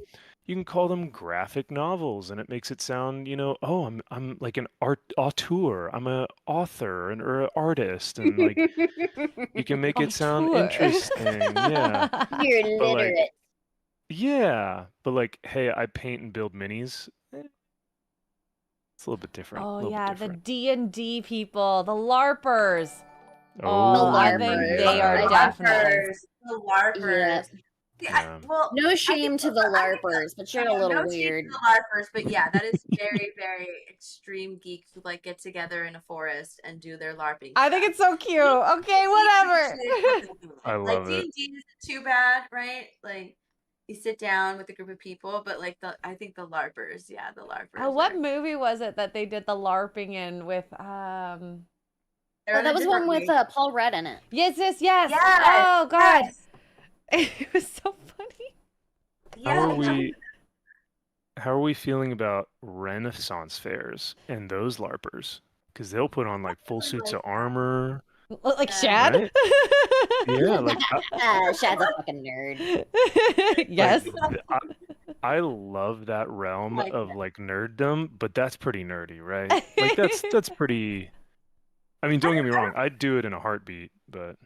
graphic novels, and it makes it sound, oh, I'm like an auteur, I'm a author or an artist, and like you can make it sound Auteur. interesting. Yeah. You're But, like, literate. Yeah, but like, hey, I paint and build minis. It's a little bit different. Oh a little bit yeah, the different. D&D people, the LARPers. Oh, I think they are The definitely. The LARPers. Yeah. Well, No shame to the I think LARPers, but you're a no little shame weird. to the LARPers, but yeah, that is very, very extreme geeks who like get together in a forest and do their LARPing. I think it's so cute. Okay, whatever. I Like love it. D&D isn't too bad, right? Like you sit down with a group of people, but like I think the LARPers, the LARPers. What are- movie was it that they did the LARPing in with they're Oh, in that a was one different with movie. Paul Rudd in it. Yes. Yes, Oh god. yes. It was so funny. How are we feeling about Renaissance fairs and those LARPers? Because they'll put on like full suits of armor. Like Yeah. Shad? Right? Yeah, like Shad's a fucking nerd. Yes. like, I love that realm Like of like nerddom, but that's pretty nerdy, right? Like that's pretty. I mean, don't get me wrong, I'd do it in a heartbeat, but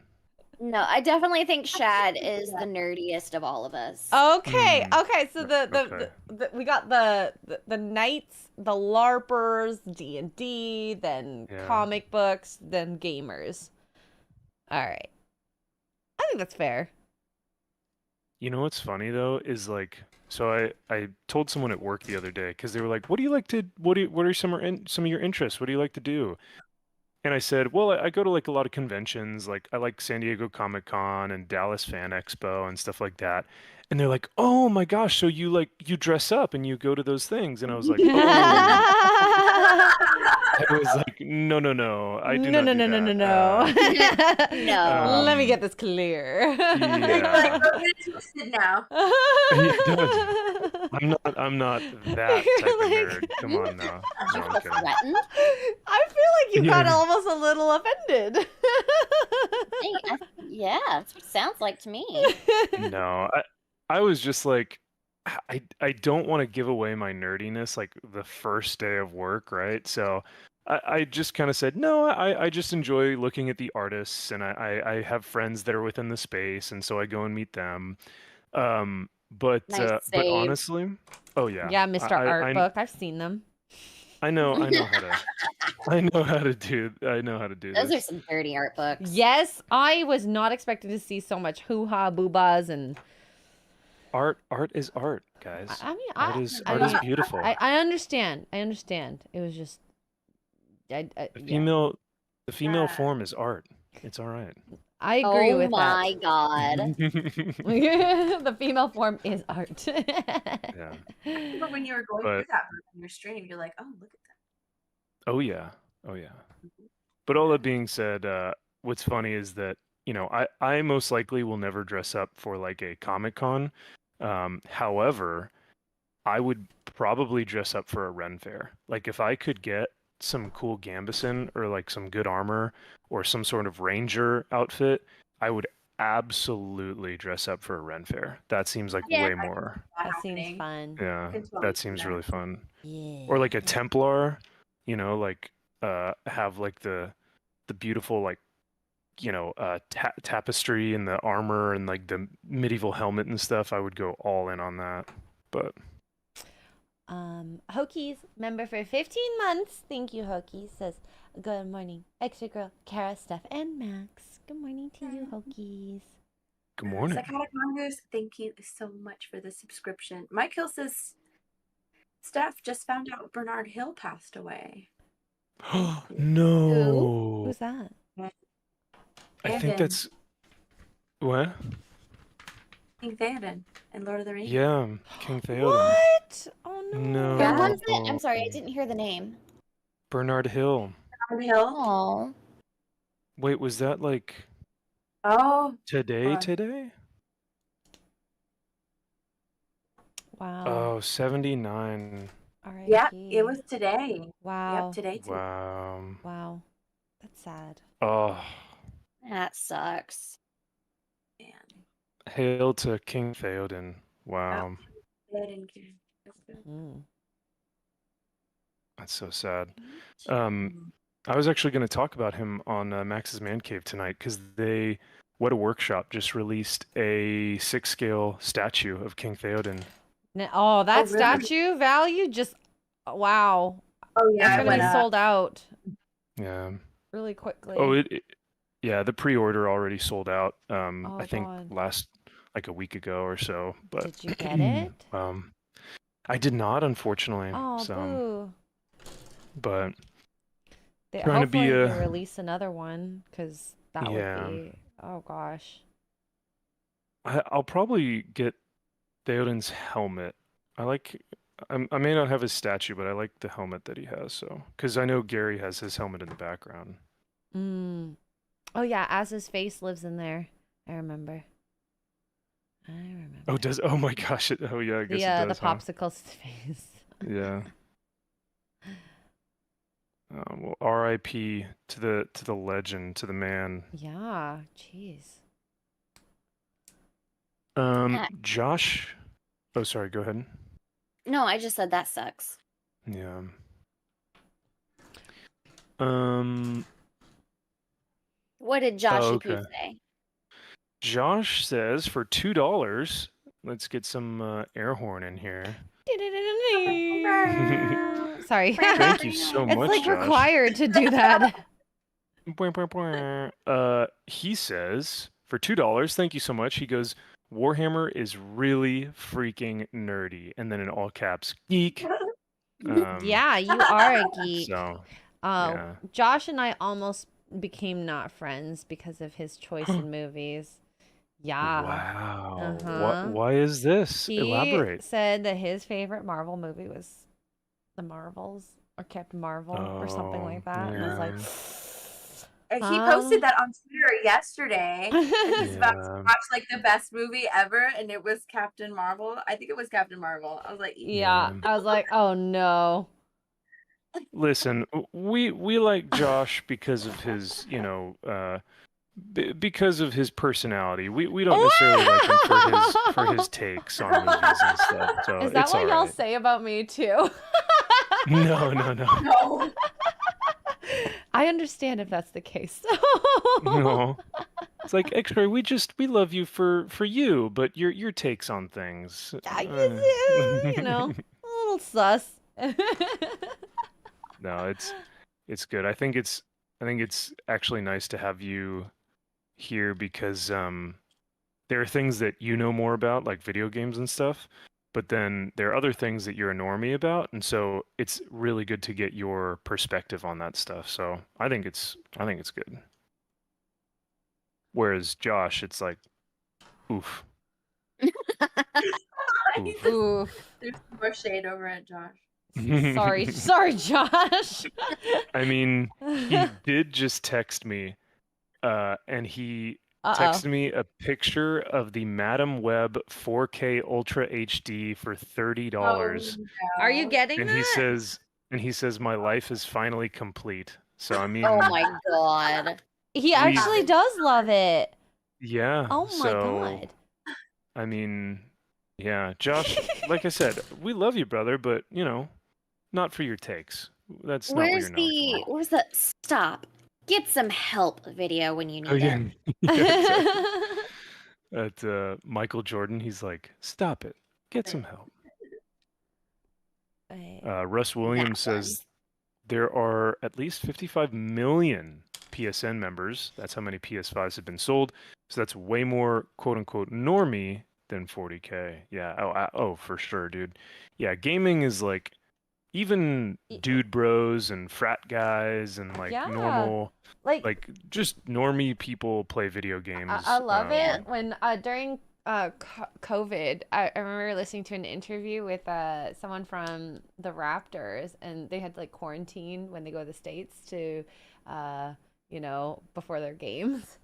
No, I definitely think Shad is the nerdiest of all of us. Okay. Mm. Okay. So Okay. the we got the knights, the LARPers, D&D, then Yeah. comic books, then gamers. All right. I think that's fair. You know what's funny though is like, so I told someone at work the other day because they were like, what are some of your interests? What do you like to do? And I said, well, I go to like a lot of conventions, like I like San Diego Comic-Con and Dallas Fan Expo and stuff like that. And they're like, oh my gosh, so you dress up and you go to those things? And I was like, oh, I was like, no, I do No, not no, do no, no, no, that. no. No. Let me Um, get this clear. yeah. Don't get twisted now. Yeah, I'm not that type of Like, nerd. Come on now. Did you No, I'm feel kidding. threatened? I feel like you got Yeah. almost a little offended. Yeah, that's what it sounds like to me. No, I was just like, I don't want to give away my nerdiness like the first day of work, right? So I just kind of said, no, I just enjoy looking at the artists, and I have friends that are within the space, and so I go and meet them. Nice But save. honestly, oh yeah, Yeah, Mr. Art Book. I've seen them. I know how to I know how to do Those are this. some dirty art books. Yes, I was not expecting to see so much hoo-ha boobas and Art is art, guys. I mean, Art is beautiful. I understand. I understand. It was just The yeah. female form is art. It's all right. I agree Oh with my god. that. The female form is art. Yeah. But when you were going through that on your stream, you're like, oh, look at that. Oh yeah. But all that being said, what's funny is that, I most likely will never dress up for like a Comic Con. However, I would probably dress up for a Ren Fair. Like if I could get some cool Gambison or like some good armor or some sort of ranger outfit, I would absolutely dress up for a Ren Fair. That seems like Yeah. way more. That seems fun. Yeah, that seems really fun. Yeah. Or like a Templar, like have like the beautiful like tapestry and the armor and like the medieval helmet and stuff. I would go all in on that. But Hokies member for 15 months. Thank you, Hokies. Says good morning, Xray Girl, Kara, Steph, and Max. Good morning to you, Hokies. good morning. Psychotic Mongoose, thank you so much for the subscription. Mike Hill says, Steph just found out Bernard Hill passed away. No. Who's that? I think that's what? King Theoden in Lord of the Rings. Yeah, King Theoden. What? Oh no. No. Who was it? I'm sorry, I didn't hear the name. Bernard Hill. Bernard Hill. Oh. Wait, was that like today? Wow. Oh, 79. R.I.P. Yeah, it was today. Wow. Yep, today too. Wow. That's sad. Oh. That sucks. Man. Hail to King Theoden. Wow. That's so sad. I was actually going to talk about him on Max's Man Cave tonight because What a Workshop just released a 6-scale statue of King Theoden. That statue value just wow. Oh yeah, it's gonna be sold out. Yeah. Really quickly. Oh, yeah, the pre-order already sold out. I think God. last like a week ago or so. But did you get it? I did not, unfortunately. Oh, so, boo. But trying to be they release another one because that would be. Oh gosh. I'll probably get Theoden's helmet. I may not have his statue, but I like the helmet that he has. So, because I know Gary has his helmet in the background. Oh yeah, as his face lives in there. I remember. Oh, oh my gosh! Oh yeah, I guess it does. The popsicle's face. Yeah. Well, R.I.P. to the legend, to the man. Yeah. Jeez. Josh. Oh, sorry. Go ahead. No, I just said that sucks. Yeah. What did Joshy Poo say? Josh says for $2, let's get some air horn in here. Sorry. Thank you so much. It's like Josh. required to do that. He says for $2, thank you so much. He goes, Warhammer is really freaking nerdy, and then in all caps, geek. Yeah, you are a geek. So, yeah. Josh and I almost became not friends because of his choice in movies. Yeah. Wow. Why is this? Elaborate. He said that his favorite Marvel movie was The Marvels, or Captain Marvel or something like that. And I was like, He posted that on Twitter yesterday. And he's about to watch like the best movie ever, and it was Captain Marvel. I think it was Captain Marvel. I was like, yeah. I was like, oh no. Listen, we like Josh because of his, because of his personality. We don't necessarily like him for his takes on movies and stuff. So Is that it's what all y'all right. say about me too? No. no. I understand if that's the case. No. It's like Xray, we love you for you, but your takes on things. You know, a little sus. No, it's good. I think it's actually nice to have you here because there are things that you know more about, like video games and stuff, but then there are other things that you're a normie about, and so it's really good to get your perspective on that stuff. So I think it's good. Whereas Josh, it's like, oof. Oof. There's more shade over at Josh. Sorry, Josh. I mean, he did just text me, and he texted me a picture of the Madam Web 4K Ultra HD for $30. Oh, Are you getting And that? he says my life is finally complete. So I mean, Oh my god. He actually does love it. yeah. Oh my so, god. I mean, yeah, Josh, like I said, we love you, brother, but not for your takes. That's not what you're known for. Where's the stop? Get some help video when you need Oh yeah. it. At Michael Jordan, he's like, stop it. Get some help. Russ Williams says there are at least 55 million PSN members. That's how many PS5s have been sold. So that's way more quote unquote normie than 40K. Yeah. Oh, for sure, dude. Yeah, gaming is like even dude bros and frat guys and like normal, like just normie people play video games. I love it when during COVID, I remember listening to an interview with someone from the Raptors, and they had to like quarantine when they go to the States to, before their games.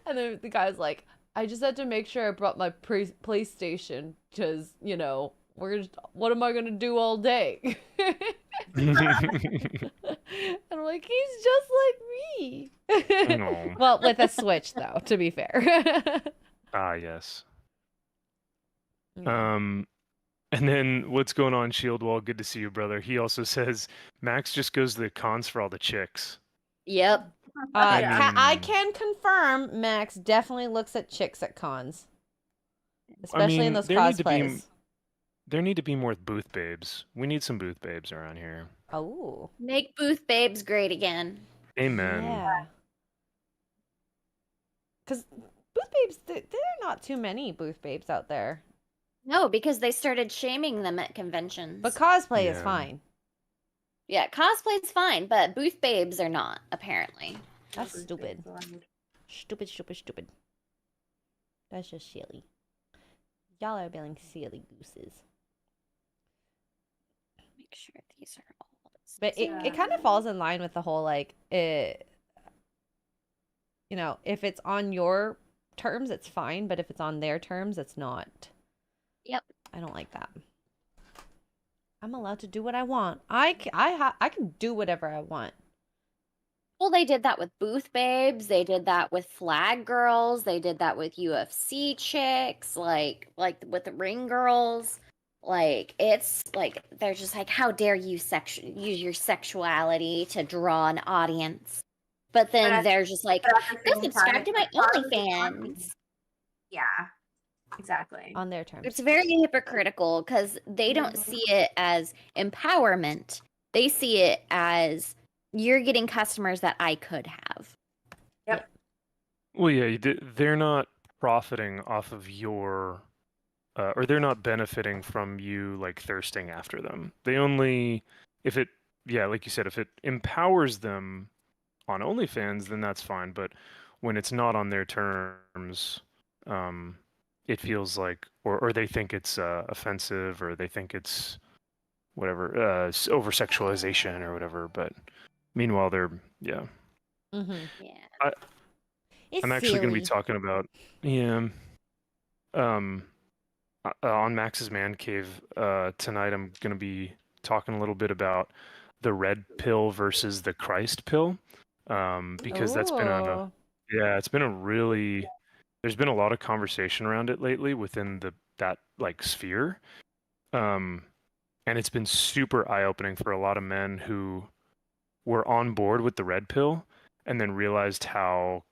And then the guy's like, I just had to make sure I brought my PlayStation because, what am I going to do all day? And I'm like, he's just like me. No. Well, with a Switch, though, to be fair. Yes. And then what's going on, Shieldwall? Good to see you, brother. He also says Max just goes to the cons for all the chicks. Yep. I can confirm Max definitely looks at chicks at cons. Especially in those cosplays. There need to be more booth babes. We need some booth babes around here. Oh. Make booth babes great again. Amen. Yeah. Because booth babes, there are not too many booth babes out there. No, because they started shaming them at conventions. But cosplay is fine. Yeah, cosplay's fine, but booth babes are not, apparently. That's stupid. Stupid. That's just silly. Y'all are being silly gooses. Make sure these are all. But it kind of falls in line with the whole, like, if it's on your terms, it's fine. But if it's on their terms, it's not. Yep. I don't like that. I'm allowed to do what I want. I can do whatever I want. Well, they did that with booth babes. They did that with flag girls. They did that with UFC chicks, like with the ring girls. Like, it's like they're just like, how dare you use your sexuality to draw an audience? But then they're just like, go subscribe to my OnlyFans. Yeah, exactly. On their terms. It's very hypocritical because they don't see it as empowerment. They see it as you're getting customers that I could have. Yep. Well, yeah, they're not profiting off of your, or they're not benefiting from you like thirsting after them. They only, like you said, if it empowers them on OnlyFans, then that's fine. But when it's not on their terms, it feels like, or they think it's offensive, or they think it's whatever over sexualization or whatever. But meanwhile, they're Mm-hmm. Yeah. It's I'm actually going to be silly. talking about on Max's Man Cave tonight. I'm going to be talking a little bit about the red pill versus the Christ pill, because that's been Ooh. it's been a really there's been a lot of conversation around it lately within that like sphere, and it's been super eye-opening for a lot of men who were on board with the red pill and then realized how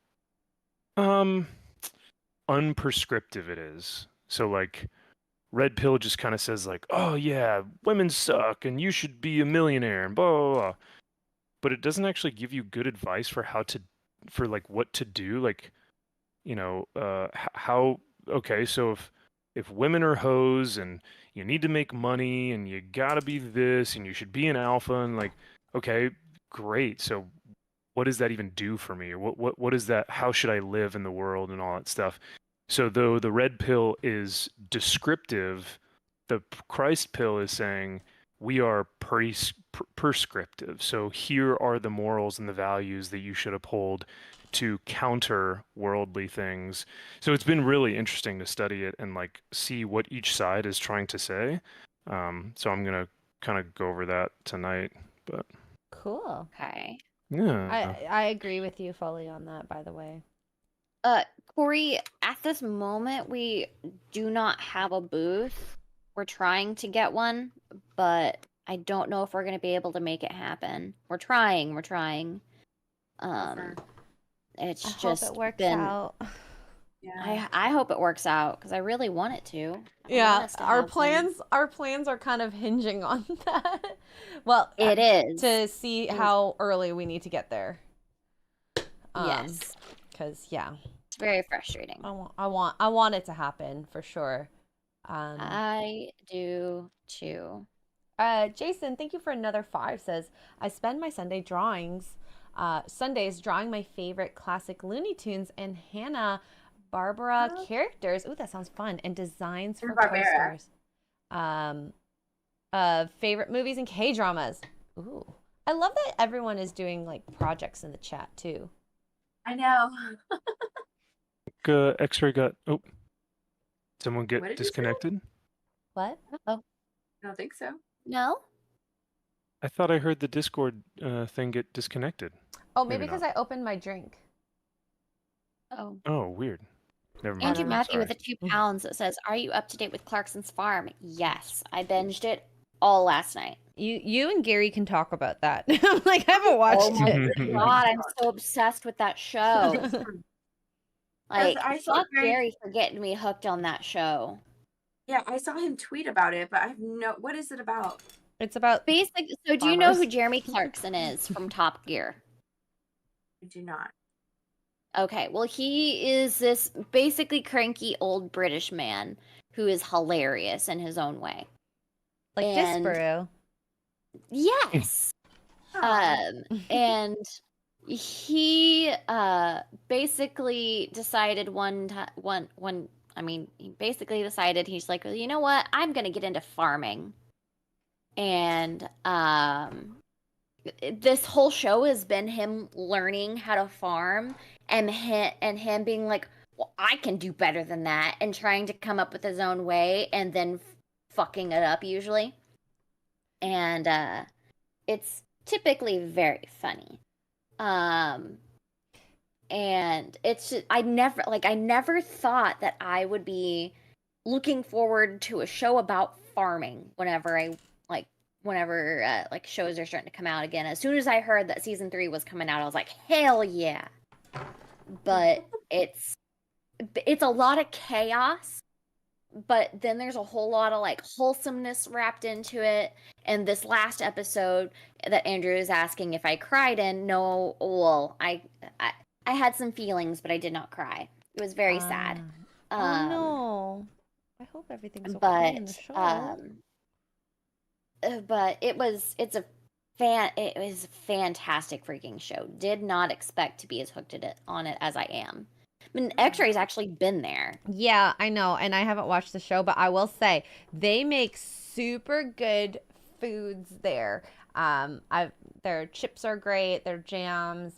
unprescriptive it is. So like red pill just kind of says like, oh yeah, women suck and you should be a millionaire and blah blah blah. But it doesn't actually give you good advice for like what to do. Like, how okay, so if women are hoes and you need to make money and you gotta be this and you should be an alpha and like, okay, great. So what does that even do for me? Or what is that? How should I live in the world and all that stuff? So though the red pill is descriptive, the Christ pill is saying we are prescriptive. So here are the morals and the values that you should uphold to counter worldly things. So it's been really interesting to study it and like see what each side is trying to say. So I'm gonna kind of go over that tonight. But Cool. Okay. yeah. I agree with you fully on that, by the way. Corey, at this moment, we do not have a booth. We're trying to get one, but I don't know if we're going to be able to make it happen. We're trying. Okay. It's I just hope it works been. out. Yeah. I hope it works out because I really want it to. I want Yeah, us to our have one. plans are kind of hinging on that. Well, It is. to see how early we need to get there. Yes. Because yeah, It's very frustrating. I want it to happen for sure. I do too. Jason, thank you for another 5. Says I spend my Sundays drawing my favorite classic Looney Tunes and Hanna-Barbera characters. Ooh, that sounds fun. And designs for Hanna-Barbera. posters. Favorite movies and K-dramas. Ooh, I love that everyone is doing like projects in the chat too. I know. Xray got someone What did get you say? disconnected? What? I don't think so. No? I thought I heard the Discord thing get disconnected. Oh, maybe Maybe because not. I opened my drink. Oh. Oh, weird. Never mind. Andrew don't know. Matthew with the 2 pounds that says, "Are you up to date with Clarkson's Farm?" Yes, I binged it all last night. You and Gary can talk about that. Like I haven't watched Oh my it. god, I'm so obsessed with that show. Like, I saw fuck Gary- Gary for getting me hooked on that show. Yeah, I saw him tweet about it, but I have what is it about? It's about So do you know who farmers. Jeremy Clarkson is from Top Gear? I do not. Okay, well, he is this basically cranky old British man who is hilarious in his own way. like And- Disparu. Yes. And he basically decided he basically decided he's like, well, you know what? I'm gonna get into farming. And this whole show has been him learning how to farm and him being like, well, I can do better than that, and trying to come up with his own way and then fucking it up usually. And it's typically very funny. And it's just, I never thought that I would be looking forward to a show about farming whenever shows are starting to come out again. As soon as I heard that season 3 was coming out, I was like, hell yeah. But it's a lot of chaos, but then there's a whole lot of like wholesomeness wrapped into it. And this last episode that Andrew is asking if I cried in, no, well, I had some feelings, but I did not cry. It was very sad. Oh no! I hope everything's okay in the show. But it was a fantastic freaking show. Did not expect to be as hooked on it as I am. I mean, Xray's actually been there. Yeah, I know, and I haven't watched the show, but I will say they make super good foods there. Their chips are great. Their jams,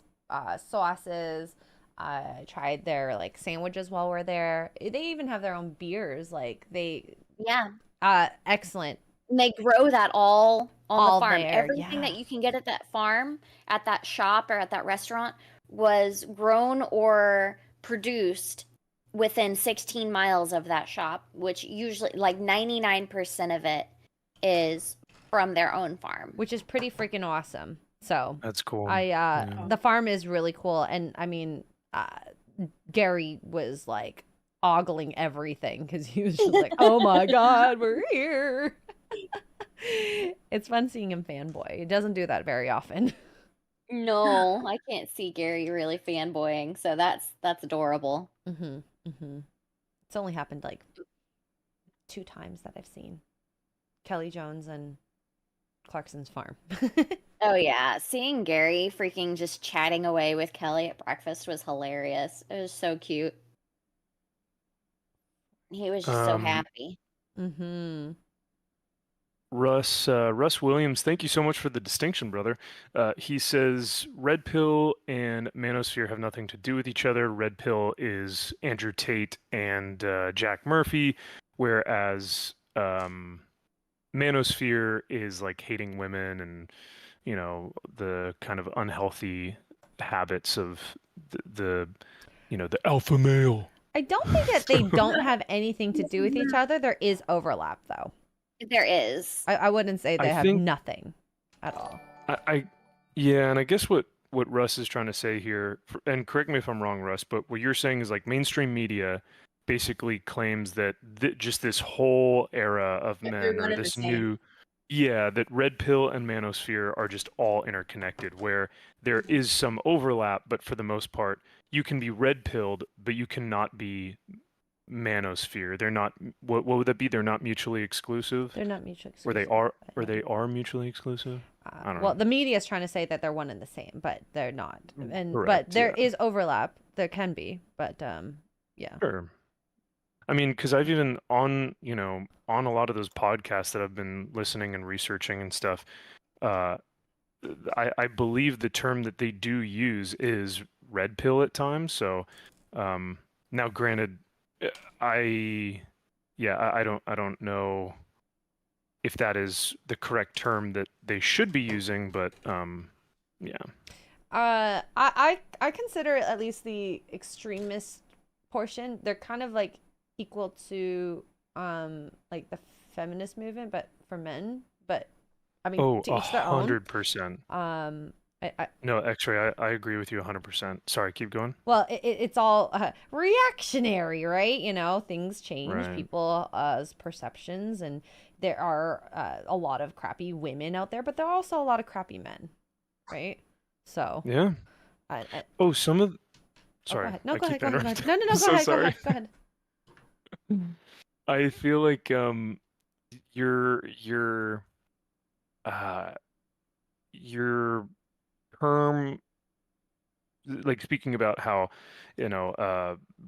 sauces. I tried their like sandwiches while we're there. They even have their own beers. Like Yeah. excellent. And they grow that all on All the farm. there, Everything that yeah. you can get at that farm, at that shop, or at that restaurant was grown or produced within 16 miles of that shop, which usually like 99% of it is from their own farm. Which is pretty freaking awesome. So That's cool. the farm is really cool, and I mean, Gary was like ogling everything because he was just like, "Oh my god, we're here!" It's fun seeing him fanboy. He doesn't do that very often. No, I can't see Gary really fanboying, so that's adorable. It's only happened like 2 times that I've seen Kelly Jones and Clarkson's farm. Oh yeah, seeing Gary freaking just chatting away with Kelly at breakfast was hilarious. It was so cute. He was just so happy. Russ Williams, thank you so much for the distinction, brother. He says Red Pill and Manosphere have nothing to do with each other. Red Pill is Andrew Tate and Jack Murphy, whereas Manosphere is like hating women and, you know, the kind of unhealthy habits of the alpha male. I don't think that they don't have anything to do with each other. There is overlap, though. There is. I wouldn't say they have nothing at all. Yeah, and I guess what Russ is trying to say here, and correct me if I'm wrong, Russ, but what you're saying is like mainstream media basically claims that just this whole era of men, or this new, that Red Pill and Manosphere are just all interconnected, where there is some overlap, but for the most part, you can be red pilled, but you cannot be Manosphere. They're not. What would that be? They're not mutually exclusive. They're not mutually exclusive. Or they are mutually exclusive. I don't know. The media is trying to say that they're one and the same, but they're not. And Correct, but there is overlap. There can be, but yeah. Sure. I mean, because I've even on a lot of those podcasts that I've been listening and researching and stuff, I believe the term that they do use is red pill at times. So now, granted, I don't know if that is the correct term that they should be using, but yeah. I consider at least the extremist portion. They're kind of like equal to like the feminist movement, but for men. But I mean, to each their own. 100%. No, Xray, I agree with you 100%. Sorry, keep going. Well, it's all reactionary, right? You know, things change Right. people's perceptions, and there are a lot of crappy women out there, but there are also a lot of crappy men, right? So Yeah. Some of. Sorry. go ahead. No, I go keep ahead. interrupting. No, I'm so go sorry. ahead. Go ahead. I feel like your term, like speaking about how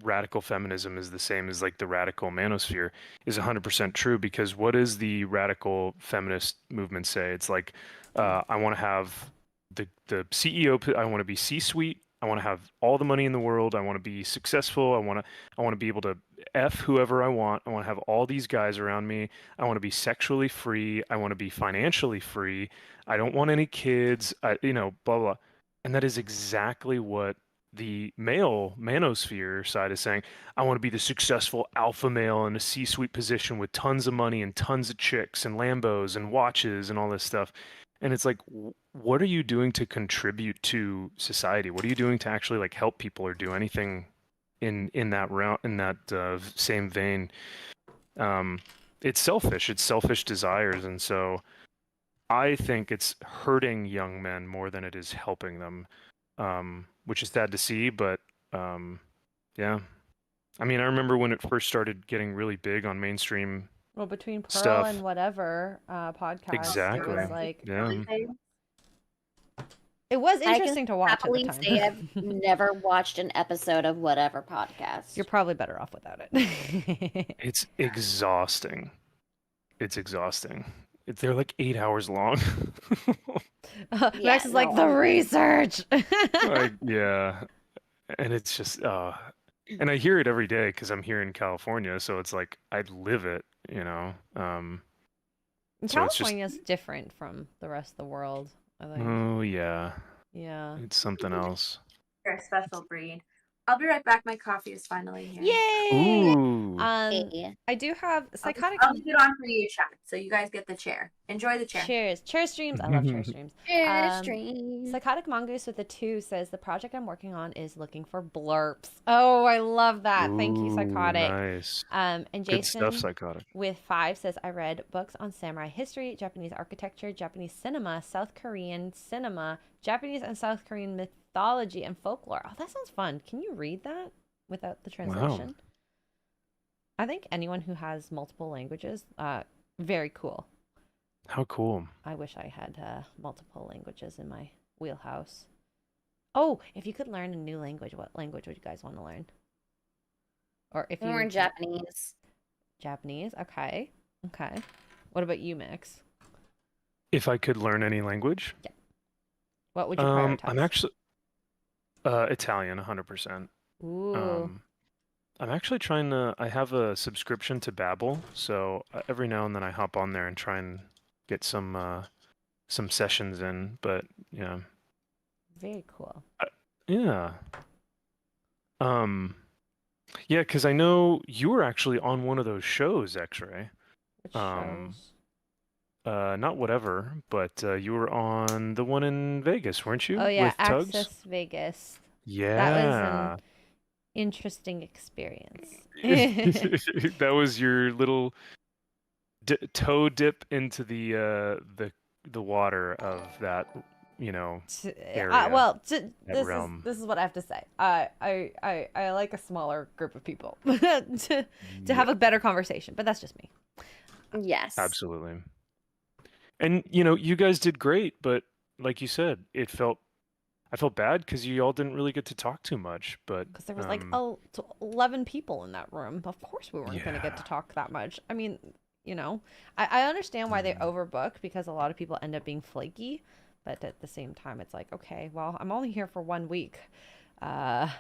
radical feminism is the same as like the radical manosphere, is 100% true, because what does the radical feminist movement say? It's like I want to have the CEO, I want to be C-suite, I want to have all the money in the world, I want to be successful, I want to be able to F whoever I want to have all these guys around me, I want to be sexually free, I want to be financially free, I don't want any kids, blah blah. And that is exactly what the manosphere side is saying. I want to be the successful alpha male in a C-suite position with tons of money and tons of chicks and Lambos and watches and all this stuff. And it's like, what are you doing to contribute to society? What are you doing to actually like help people or do anything in that round, in that same vein? It's selfish. It's selfish desires, and so I think it's hurting young men more than it is helping them, which is sad to see. But yeah, I mean, I remember when it first started getting really big on mainstream. Well, between Pearl stuff. and whatever podcast, Exactly. it was like, Yeah. it was I interesting to watch at the happily time. say I've never watched an episode of whatever podcast. You're probably better off without it. It's exhausting. It's exhausting. They're like 8 hours long. Max Yeah, is like, no, the research. Like, yeah, and it's just and I hear it every day because I'm here in California, so it's like I live it, you know. So it's just, California's different from the rest of the world, I think. oh yeah, Yeah. it's something else. You're a special breed. I'll be right back. My coffee is finally here. Yay! Ooh. Hey. I do have psychotic. I'll leave it on for you, chat. So you guys get the chair. Enjoy the chair. Cheers. Cheers streams. I love cheers streams. Stream. Psychotic Mongoose with a 2 says the project I'm working on is looking for blurps. Oh, I love that. Thank you, Ooh, Psychotic. nice. And Good stuff, Jason Psychotic. with 5 says I read books on samurai history, Japanese architecture, Japanese cinema, South Korean cinema, Japanese and South Korean mythology, and folklore. Oh, that sounds fun. Can you read that without the translation? I think anyone who has multiple languages, very cool. How cool. I wish I had multiple languages in my wheelhouse. Oh, if you could learn a new language, what language would you guys want to learn? Or if you More Japanese. Japanese, okay. Okay. What about you, Mix? If I could learn any language? Yeah. What would you prioritize? I'm actually Italian, 100%. Ooh. I'm actually trying to. I have a subscription to Babbel, so every now and then I hop on there and try and get some sessions in. But yeah, Very cool. yeah, yeah, because I know you were actually on one of those shows, Xray. Which shows? Not whatever, but you were on the one in Vegas, weren't you? Oh yeah, With Tugs? Access Vegas. Yeah. That was an interesting experience. That was your little toe dip into the water of that, you know, area, well, that realm. this is what I have to say. I like a smaller group of people to have a better conversation, but that's just me. Yes. Absolutely. And you know, you guys did great, but like you said, I felt bad because you all didn't really get to talk too much. But Because there was like 11 people in that room. Of course we weren't going to get to talk that much. I mean, you know, I understand why they overbook because a lot of people end up being flaky. But at the same time, it's like, okay, well, I'm only here for 1 week. I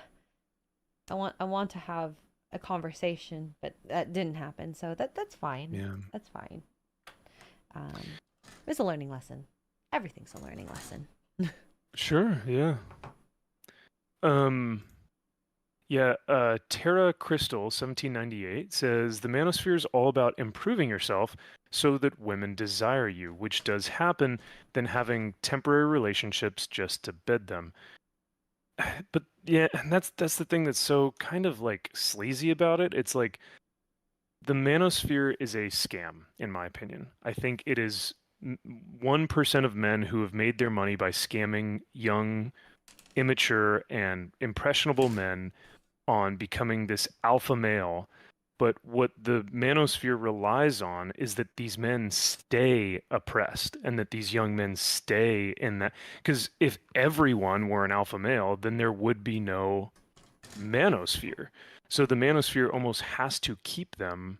want to have a conversation, but that didn't happen. So that's fine. yeah, That's fine. It's a learning lesson. Everything's a learning lesson. sure, yeah. Terra Crystal 1798 says the manosphere is all about improving yourself so that women desire you, which does happen than having temporary relationships just to bed them. But yeah, and that's the thing that's so kind of like sleazy about it. It's like the manosphere is a scam, in my opinion. I think it is 1% of men who have made their money by scamming young, immature, and impressionable men on becoming this alpha male. But what the manosphere relies on is that these men stay oppressed and that these young men stay in that. Because if everyone were an alpha male, then there would be no manosphere. So the manosphere almost has to keep them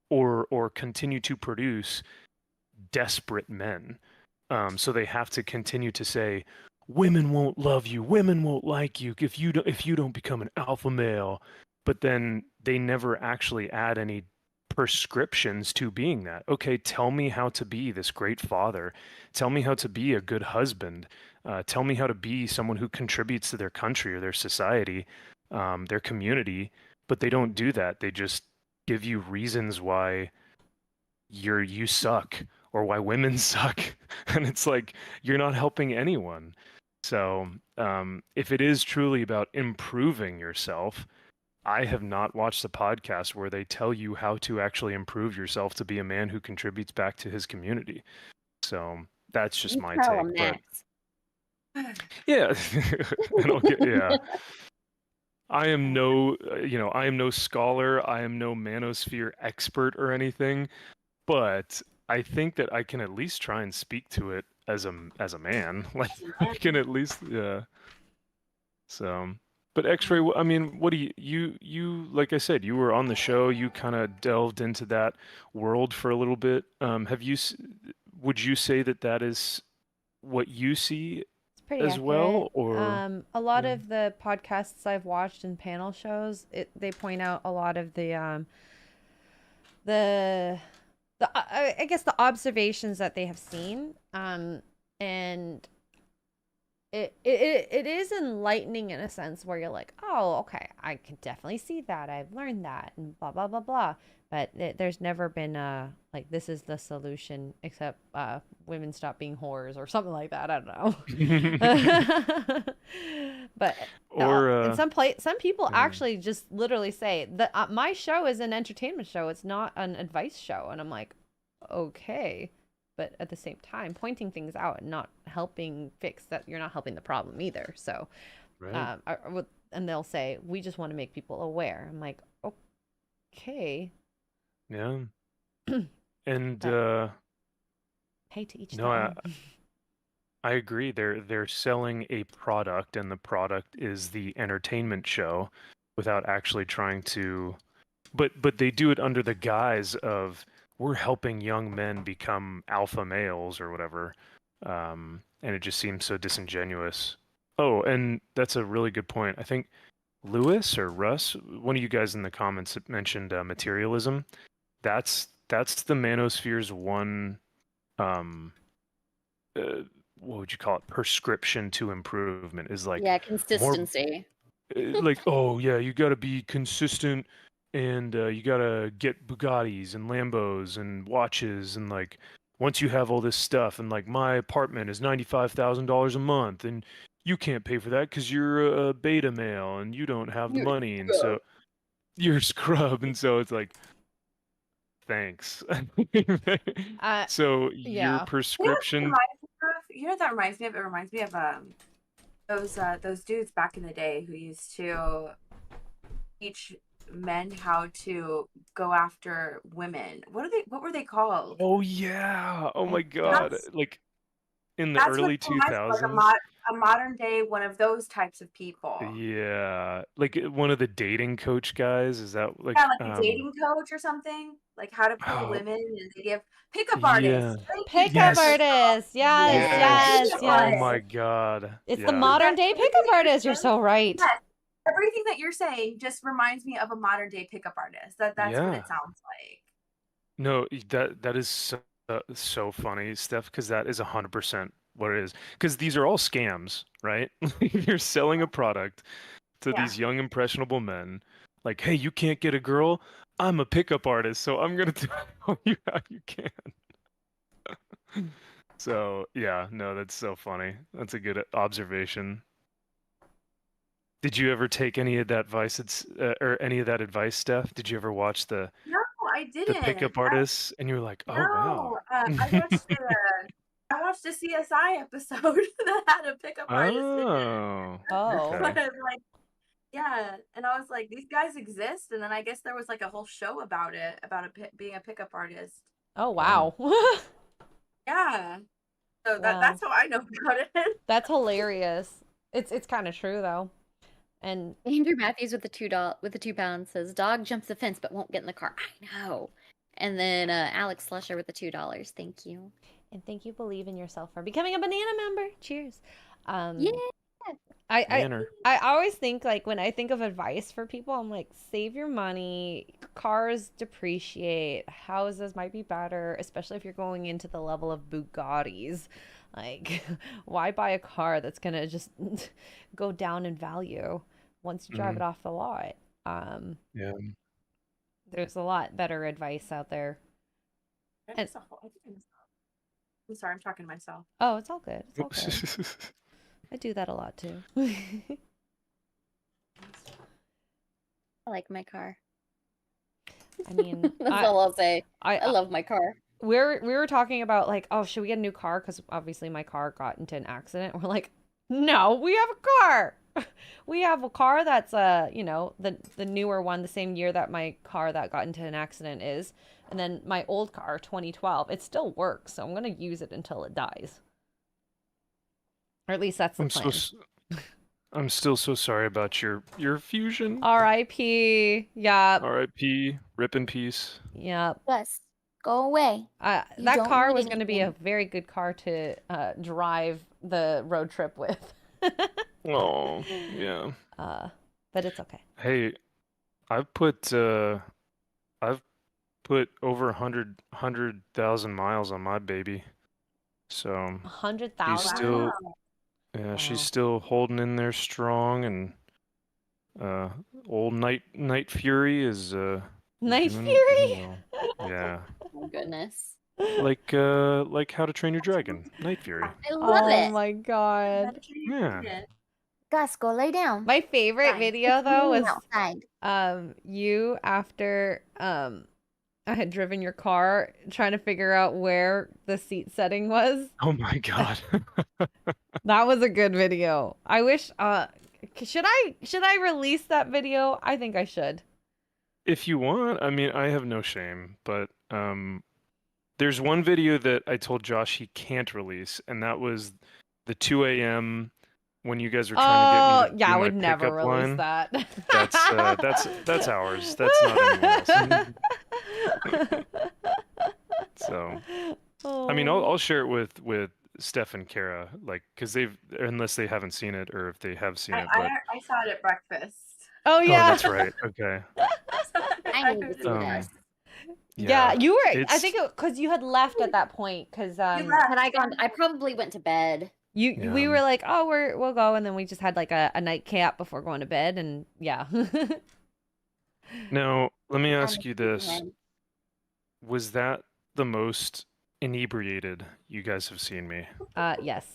or continue to produce desperate men. So they have to continue to say, women won't love you, women won't like you if you don't become an alpha male. But then they never actually add any prescriptions to being that. Okay, tell me how to be this great father. Tell me how to be a good husband. Tell me how to be someone who contributes to their country or their society, their community. But they don't do that. They just give you reasons why you suck or why women suck. And it's like, you're not helping anyone. So if it is truly about improving yourself, I have not watched a podcast where they tell you how to actually improve yourself to be a man who contributes back to his community. So that's just my take. But yeah, I am no, I am no scholar. I am no manosphere expert or anything, but I think that I can at least try and speak to it as a man. Like I can at least, yeah. So, but Xray, I mean, what do you like I said, you were on the show, you kind of delved into that world for a little bit. would you say that is what you see It's pretty as accurate. well, or A lot yeah. of the podcasts I've watched and panel shows, they point out a lot of the I guess the observations that they have seen, and it is enlightening in a sense where you're like, oh, okay, I can definitely see that, I've learned that, and blah blah blah blah. But there's never been like, this is the solution, except women stop being whores or something like that. I don't know. But or and some people yeah. actually just literally say that my show is an entertainment show, it's not an advice show, and I'm like, okay. But at the same time, pointing things out and not helping fix that, you're not helping the problem either. So, Right. and they'll say, we just want to make people aware. I'm like, okay. Yeah. And But hey, to each no, their own. I agree. They're selling a product, and the product is the entertainment show, without actually trying to. But they do it under the guise of, we're helping young men become alpha males or whatever, and it just seems so disingenuous. Oh, and that's a really good point. I think Lewis or Russ, one of you guys in the comments had mentioned materialism. That's the manosphere's one. Um, what would you call it? Prescription to improvement is like Yeah, more consistency. like, oh yeah, you got to be consistent, and you got to get Bugattis and Lambos and watches, and like, once you have all this stuff, and like, my apartment is $95,000 a month, and you can't pay for that because you're a beta male and you don't have the money, and so you're a scrub, and so it's like, thanks. So your Yeah. prescription. You know what that reminds me of? It reminds me of those dudes back in the day who used to teach men how to go after women. What were they called? Oh yeah. Oh my I God. That's Like in the that's what early it reminds me of, 2000s. a modern day one of those types of people. Yeah. Like one of the dating coach guys, is that like Yeah, like a dating coach or something. Like how to pull oh women, and they give pickup yeah. artists. Thank you, Pickup Yes. artists. Yes, Yes. yes, Oh yes. my God. It's the Yeah. modern day pickup artist. You're so right. Yes, everything that you're saying just reminds me of a modern day pickup artist. That's what Yeah. it sounds like. No, that is so funny, Steph, because that is 100% what it is. Because these are all scams, right? You're selling a product to Yeah. these young impressionable men, like, hey, you can't get a girl, I'm a pickup artist, so I'm gonna tell you how you can. So yeah, no, that's so funny. That's a good observation. Did you ever take any of that advice, or any of that advice, Steph? Did you ever watch the No, I didn't. pickup artists, and you were like, oh wow. No, I watched a CSI episode that had a pickup artist in it. Oh, Oh. okay. But like, yeah, and I was like, these guys exist, and then I guess there was like a whole show about it, about being a pickup artist. Oh, wow. Yeah, so Wow. that's how I know about it. That's hilarious. It's kind of true though. And Andrew Matthews with the £2 says, "Dog jumps the fence but won't get in the car." I know. And then Alex Slusher with the $2. Thank you. and thank you, Believe in Yourself, for becoming a banana member. Cheers. Yeah. I always think, like, when I think of advice for people, I'm like, save your money. Cars depreciate. Houses might be better, especially if you're going into the level of Bugattis. Like, why buy a car that's gonna just go down in value once you drive it off the lot? Yeah. There's a lot better advice out there. I'm sorry, I'm talking to myself. Oh, it's all good. It's all good. I do that a lot too. I like my car. I mean, That's all I'll say. I love my car. We were talking about, like, oh, should we get a new car? Because obviously my car got into an accident. We're like, no, we have a car. We have a car that's you know, the newer one, the same year that my car that got into an accident is, and then my old car, 2012, it still works. So I'm gonna use it until it dies, or at least that's the plan. I'm still so sorry about your Fusion. R.I.P. Yep. R.I.P. Rip in peace. Yep. Yes. Go away. You that don't car need was going to be a anything. very good car to drive the road trip with. Oh, yeah. But it's okay. Hey, I've put over 100,000 miles on my baby. So 100,000. she's still Wow. yeah, she's Wow. still holding in there strong, and old Night Fury is Night doing Fury. well. Yeah. Oh my goodness. Like How to Train Your Dragon, Night Fury. I love Oh it. my god. Yeah. Gus, go lay down. My favorite Fine. video though was outside. you after I had driven your car trying to figure out where the seat setting was. Oh my god. That was a good video. I wish should I release that video? I think I should. If you want, I mean, I have no shame, but there's one video that I told Josh he can't release, and that was the 2 a.m. when you guys were trying to get me to yeah, do I my would never pickup release line. that. That's ours. That's not anyone else. So, I mean, I'll share it with Steph and Kara, like, because unless they haven't seen it, or if they have seen it, but I saw it at breakfast. Oh oh, yeah. that's right. Okay. I need to see this. Yeah, you were. I it's- think because you had left at that point. Because You left. Had I gone? I probably went to bed. we Yeah. were like, oh, we'll go, and then we just had like a nightcap before going to bed, and yeah. Now, let me ask I'm you this: sleeping. was that the most inebriated you guys have seen me? Yes.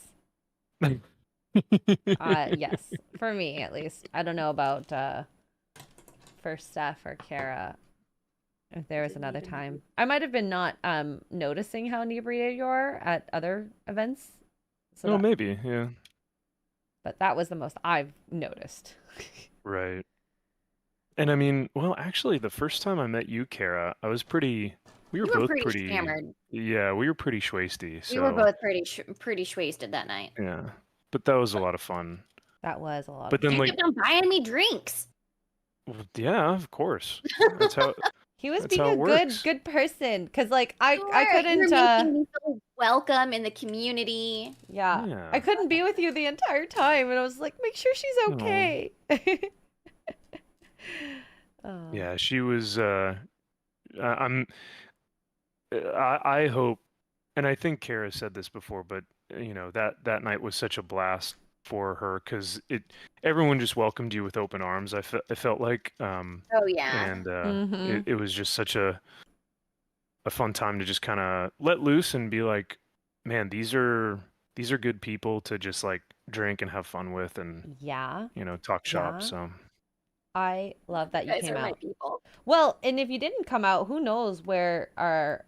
Yes. For me, at least. I don't know about for Steph or Kara. If there was another time, I might have been not noticing how inebriated you are at other events. So No, that- maybe, yeah. but that was the most I've noticed. Right. And I mean, well, actually, the first time I met you, Kara, we were You were both pretty hammered. yeah, we were pretty schwasty. We were So, both pretty wasted that night. yeah. But that was a lot of fun. That was a lot. But of then, You like, kept on buying me drinks. yeah, of course. That's how. He was That's being how a it works. good person, because like I You couldn't were making me feel welcome in the community. yeah, Yeah. I couldn't be with you the entire time, and I was like, make sure she's Aw. okay. Oh. Yeah, she was. I hope, and I think Kara said this before, but that night was such a blast for her because everyone just welcomed you with open arms. I felt like, Oh yeah. and Mhm. it was just such a fun time to just kind of let loose and be like, man, these are good people to just like drink and have fun with, and Yeah, talk shop. Yeah. So I love that you guys came are my out. people. Well, and if you didn't come out, who knows where I'm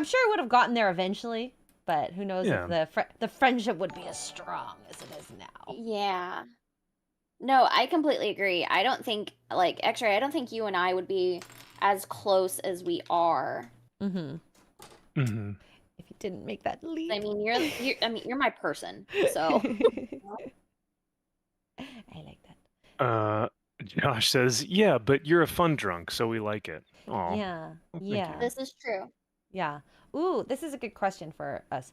sure it would have gotten there eventually, but who knows Yeah. if the friendship would be as strong as it is now. Yeah. No, I completely agree. I don't think Xray, I don't think you and I would be as close as we are. Mm-hmm. Mm-hmm. If you didn't make that leap. I mean, you're my person. So I like that. Josh says, yeah, but you're a fun drunk, so we like it. Aw. Yeah. thank Yeah. you. this is true. Yeah. Ooh, this is a good question for us.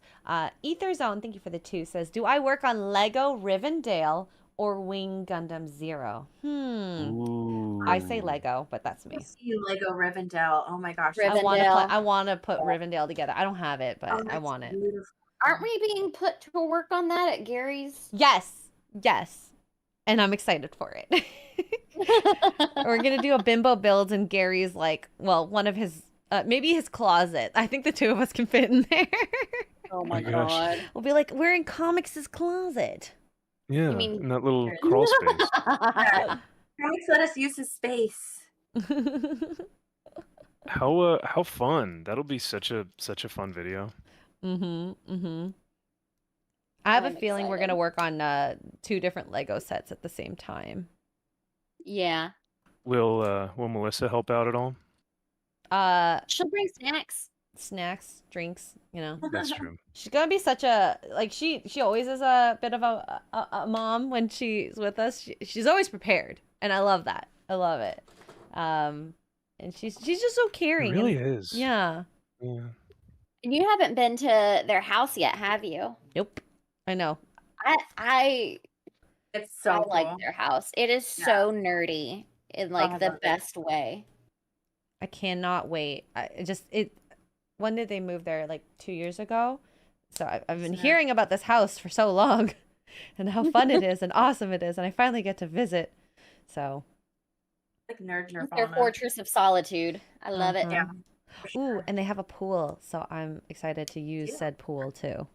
Ether Zone, thank you for the 2, says, do I work on Lego Rivendell or Wing Gundam Zero? I say Ooh. Lego, but that's me. I see you, Lego Rivendell. Oh my gosh. Rivendell. I want to put Rivendell together. I don't have it, but I that's want it. beautiful. Aren't we being put to work on that at Gary's? Yes. And I'm excited for it. We're going to do a bimbo build in Gary's, one of his, maybe his closet. I think the 2 of us can fit in there. Oh my my gosh. god. We'll be like, we're in Comics' closet. Yeah, mean- in that little crawl space. Comics let us use his space. How fun! That'll be such a fun video. I have a I'm feeling we're excited. going to work on 2 different Lego sets at the same time. Yeah. Will Melissa help out at all? She'll bring snacks. Snacks, drinks, That's true. She's gonna be such a she always is a bit of a mom when she's with us. She's always prepared, and I love that. I love it. and she's just so It caring. really and, is. Yeah. Yeah. And you haven't been to their house yet, have you? Nope. I know. I It's so cool. like their house. It is so nerdy in I like the love it. best way. I cannot wait. When did they move there? Like 2 years ago. So I've been hearing about this house for so long, and how fun it is and awesome it is, and I finally get to visit. So. Like nerd Their nirvana. fortress of solitude. I love it. Yeah. Ooh, and they have a pool, so I'm excited to use said pool too.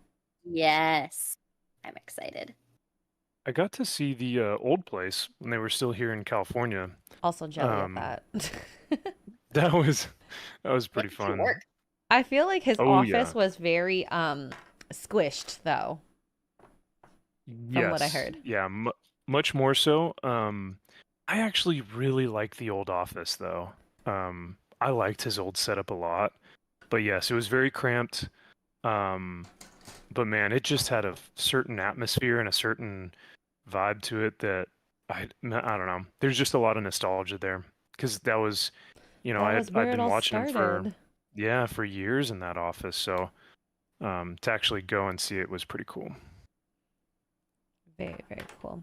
Yes. I'm excited. I got to see the old place when they were still here in California. Also jelly of that. That was pretty Make it fun. work. I feel like his Oh, office yeah. was very squished though. From what I heard. Yeah, much more so. I actually really like the old office though. I liked his old setup a lot. But yes, it was very cramped. But man, it just had a certain atmosphere and a certain vibe to it that I don't know. There's just a lot of nostalgia there because that was, That was where I'd it been all watching him started. for years in that office. So to actually go and see it was pretty cool. Very, very cool.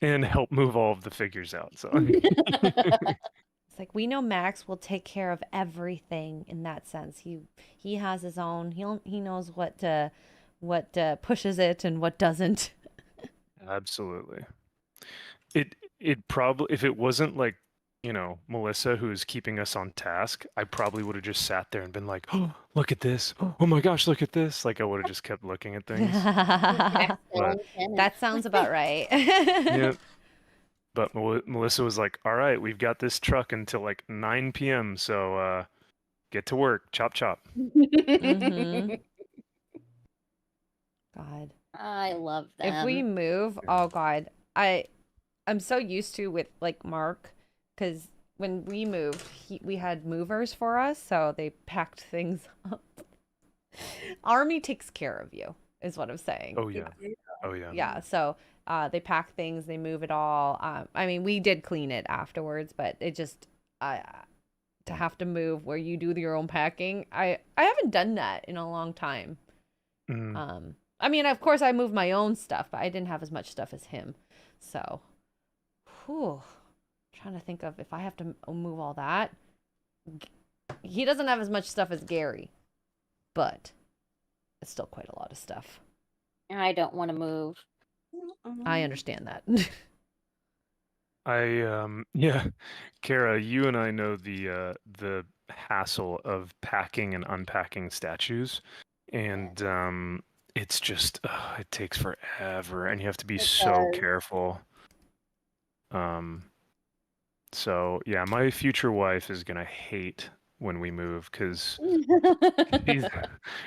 And help move all of the figures out. So It's like we know Max will take care of everything in that sense. He has his own. He knows what pushes it and what doesn't. absolutely. It probably, if it wasn't like, Melissa who's keeping us on task, I probably would have just sat there and been like, "Oh, look at this. Oh my gosh, look at this." Like I would have just kept looking at things. But That sounds about right. yeah. But Melissa was like, "All right, we've got this truck until like 9 p.m. So get to work. Chop chop." Mhm. God. I love them. If we move, oh God, I'm so used to with like Mark, because when we moved, we had movers for us, so they packed things up. Army takes care of you, is what I'm saying. Oh yeah. Oh yeah. Yeah, so they pack things, they move it all. I mean, we did clean it afterwards, but it just to have to move where you do your own packing, I haven't done that in a long time. Mhm. I mean, of course, I moved my own stuff, but I didn't have as much stuff as him. So, trying to think of if I have to move all that. He doesn't have as much stuff as Gary, but it's still quite a lot of stuff. I don't want to move. I understand that. Yeah, Kara, you and I know the hassle of packing and unpacking statues, and it's just it takes forever, and you have to be so careful. So yeah, my future wife is gonna hate when we move because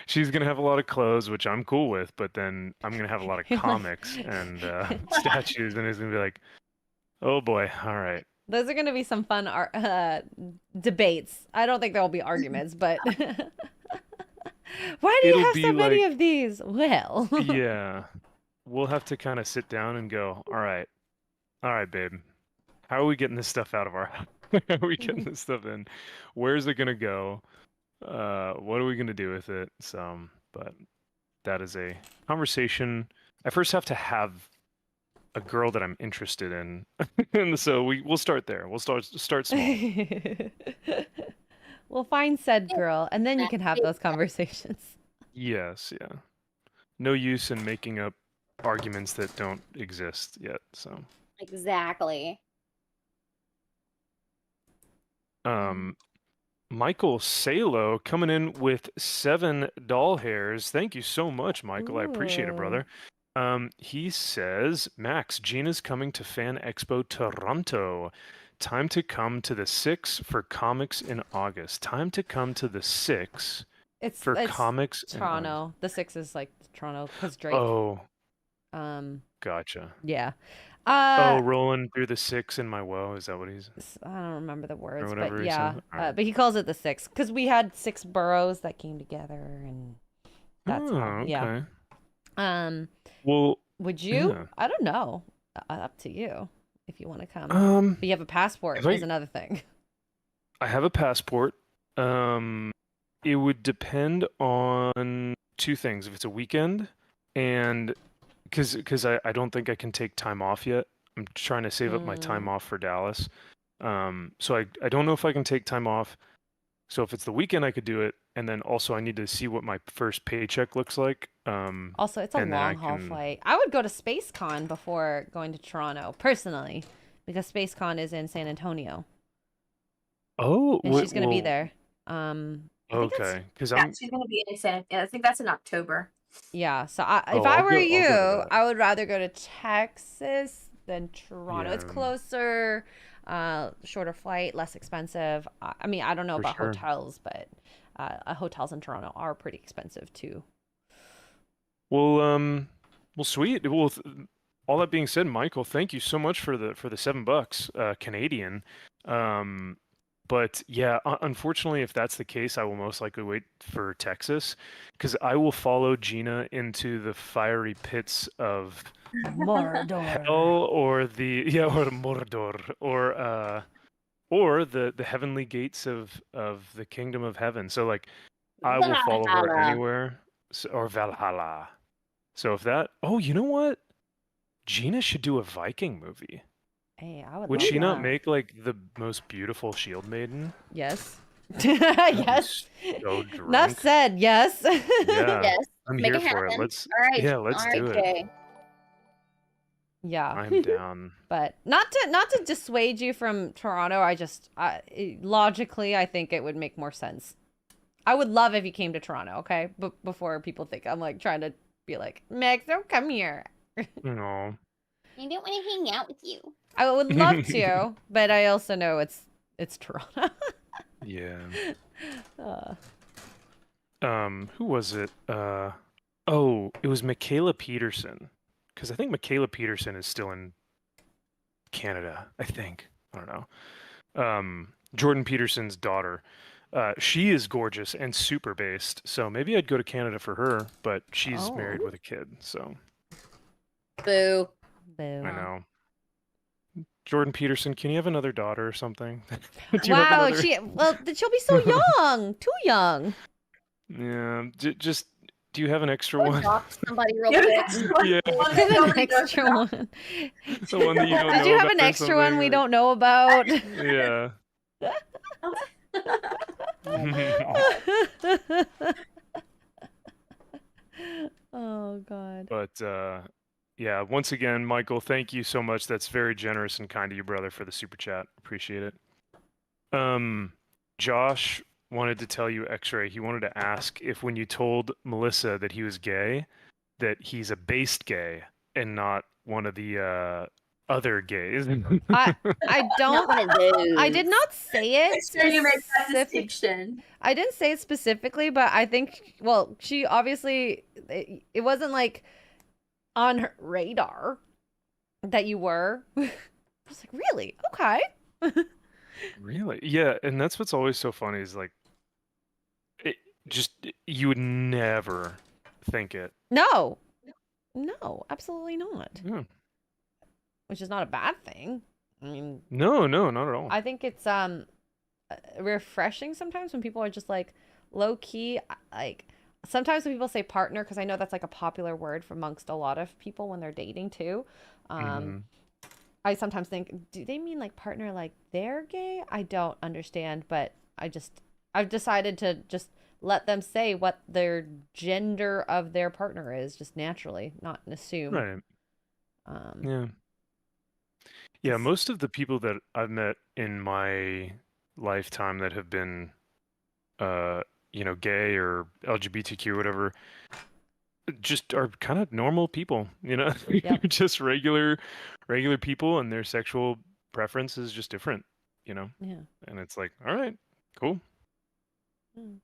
she's gonna have a lot of clothes, which I'm cool with, but then I'm gonna have a lot of comics and statues, and it's gonna be like, oh boy, all right. Those are going to be some fun debates. I don't think there will be arguments, but why do you have so many of these? Well, yeah, we'll have to kind of sit down and go, all right, babe, how are we getting this stuff out of our house? How are we getting this stuff in? Where's it gonna go? What are we gonna do with it? So, but that is a conversation. I first have to have a girl that I'm interested in, and so we'll start there. We'll start small. We'll find said girl, and then you can have those conversations. Yes, yeah. No use in making up arguments that don't exist yet. So exactly. Michael Salo coming in with 7 doll hairs. Thank you so much, Michael. Ooh. I appreciate it, brother. He says, Max, Gina's coming to Fan Expo Toronto. Time to come to the 6 for comics in August. Time to come to the 6 it's comics Toronto. in August. The 6 is like Toronto because Drake. Oh. Gotcha. Yeah. Rolling through the 6 in my woe. Is that what he's? I don't remember the words, whatever but he yeah. said? All right. But he calls it the 6 because we had 6 boroughs that came together, and that's how. Okay. Yeah. Well, would you? yeah. I don't know. Up to you if you want to come. But you have a passport is another thing. I have a passport. It would depend on two things. If it's a weekend, and because I don't think I can take time off yet. I'm trying to save up my time off for Dallas. So I don't know if I can take time off. So if it's the weekend, I could do it. And then also I need to see what my first paycheck looks like. Also, it's a And then I long haul can. flight. I would go to SpaceCon before going to Toronto, personally, because SpaceCon is in San Antonio, Oh, and she's gonna be well, there. I think that's okay. Because Yeah, I'm. she's gonna be in San. Yeah, I think that's in October. yeah. So if Oh, I were I'll you, go to that. I would rather go to Texas than Toronto. It's Yeah, closer, shorter flight, less expensive. I mean, I don't know for about sure. hotels, but hotels in Toronto are pretty expensive too. Well, sweet. Well, all that being said, Michael, thank you so much for the $7, Canadian. But yeah, unfortunately, if that's the case, I will most likely wait for Texas, because I will follow Gina into the fiery pits of Mordor. hell, or or Mordor, or the heavenly gates of the kingdom of heaven. So like, I will follow her Valhalla. anywhere, or Valhalla. So if that, oh, you know what? Gina should do a Viking movie. Hey, I would Would love she not that. make like the most beautiful shield maiden? Yes. I'd be Yes. so Enough drunk. said. Yes. Yeah, Yes, I'm make here it for it. happen. Let's, All right, yeah, let's all right, do it. Jay. Yeah. I'm down. But not to dissuade you from Toronto. Logically, I think it would make more sense. I would love if you came to Toronto. Okay, but before people think I'm like trying to be like, Max, don't come here. No. I don't want to hang out with you. I would love to, but I also know it's Toronto. Yeah. Uh, Who was it? Oh, it was Michaela Peterson. Because I think Michaela Peterson is still in Canada, I think. I don't know. Jordan Peterson's daughter. She is gorgeous and super based, so maybe I'd go to Canada for her, but she's married with a kid, so Boo. boo. I know. Jordan Peterson, can you have another daughter or something? Do you have Wow, another? she'll be so young, too young. Yeah, just do you have an extra Go one? adopt somebody real Yeah, quick. that's one- Yeah. one An that nobody knows extra about. one. The one that you don't Did know you have about an or extra one something, we like- don't know about? Yeah. Oh God. But yeah, once again, Michael, thank you so much. That's very generous and kind of you, brother, for the super chat. Appreciate it. Josh wanted to tell you, Xray, he wanted to ask if when you told Melissa that he was gay, that he's a based gay and not one of the other gays. I Not don't. one of those. I did not say it. Make sure you make that specific- distinction. I didn't say it specifically, but I think, well, she obviously, it wasn't like on her radar that you were. I was like, really? Okay. Really? Yeah, and that's what's always so funny is like, you would never think it. No, absolutely not. Yeah. Which is not a bad thing. I mean, No, not at all. I think it's refreshing sometimes when people are just like low key. Like sometimes when people say partner, because I know that's like a popular word for amongst a lot of people when they're dating too. Mhm. I sometimes think, do they mean like partner like they're gay? I don't understand, but I've decided to just let them say what their gender of their partner is, just naturally, not assume. Right. Yeah. Yeah, It's- most of the people that I've met in my lifetime that have been gay or LGBTQ or whatever, just are kind of normal people, Yep. just regular people, and their sexual preference is just different, Yeah. and it's like, all right, cool. Mm.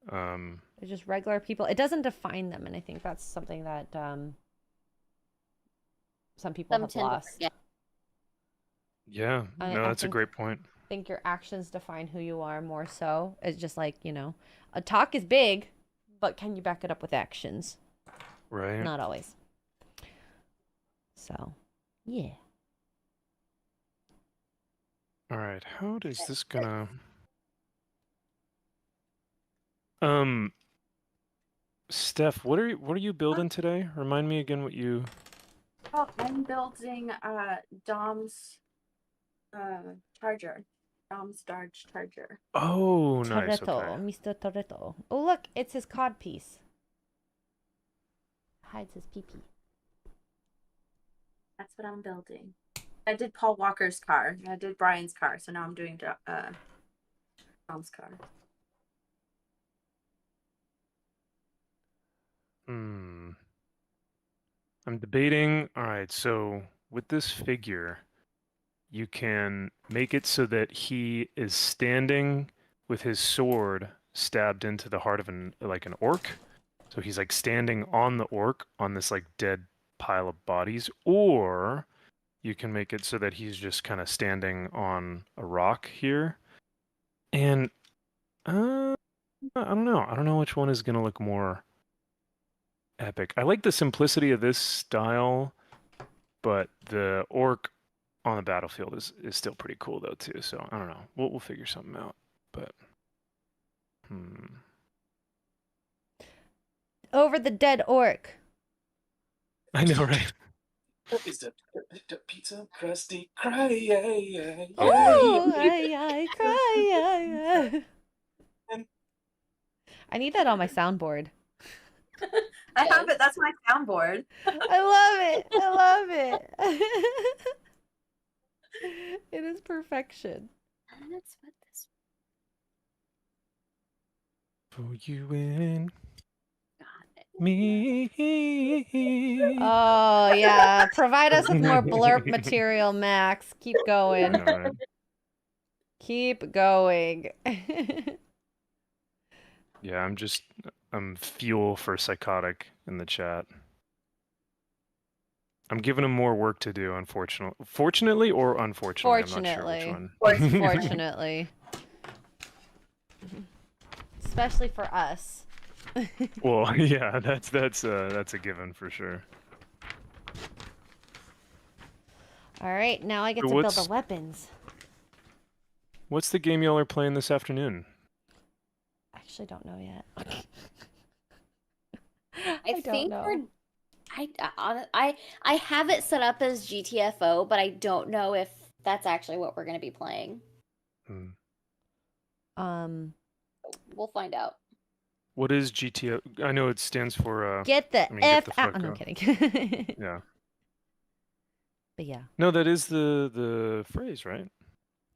Um, They're just regular people. It doesn't define them, and I think that's something that some people Some have tend to lost. forget. yeah, I no, that's a think- great point. I think your actions define who you are more so. It's just like, a talk is big, but can you back it up with actions? Right. Not always. So, yeah. All right, how is this gonna... Steph, what are you building today? Remind me again what you. Oh, I'm building Dom's charger. Dom's Darge charger. Oh, nice. Toretto, Okay. Mr. Toretto. Oh, look, it's his cod piece. Hides his pee-pee. That's what I'm building. I did Paul Walker's car. I did Brian's car, so now I'm doing Dom's car. I'm debating. All right, so with this figure, you can make it so that he is standing with his sword stabbed into the heart of an orc. So he's like standing on the orc on this like dead pile of bodies, or you can make it so that he's just kind of standing on a rock here. And I don't know. I don't know which one is going to look more epic. I like the simplicity of this style, but the orc on the battlefield is still pretty cool though too. So I don't know. We'll figure something out. But Over the dead orc. I know, right? Is the pizza crusty? Cry, yeah. Oh, I cry. I need that on my soundboard. I have it. That's my soundboard. I love it. It is perfection. That's what this. For you and Got it. me. Oh yeah, provide us with more blurb material, Max. Keep going. All right. Keep going. Yeah, I'm fuel for psychotic in the chat. I'm giving him more work to do, fortunately or unfortunately. I'm not sure which one. Fortunately. Especially for us. Well, yeah, that's a given for sure. All right, now I get to build the weapons. What's the game y'all are playing this afternoon? I actually don't know yet. I think we're. I have it set up as GTFO, but I don't know if that's actually what we're going to be playing. We'll find out. What is GTFO? I know it stands for get the F out. Fuck I'm out. kidding. Yeah. But yeah. No, that is the phrase, right?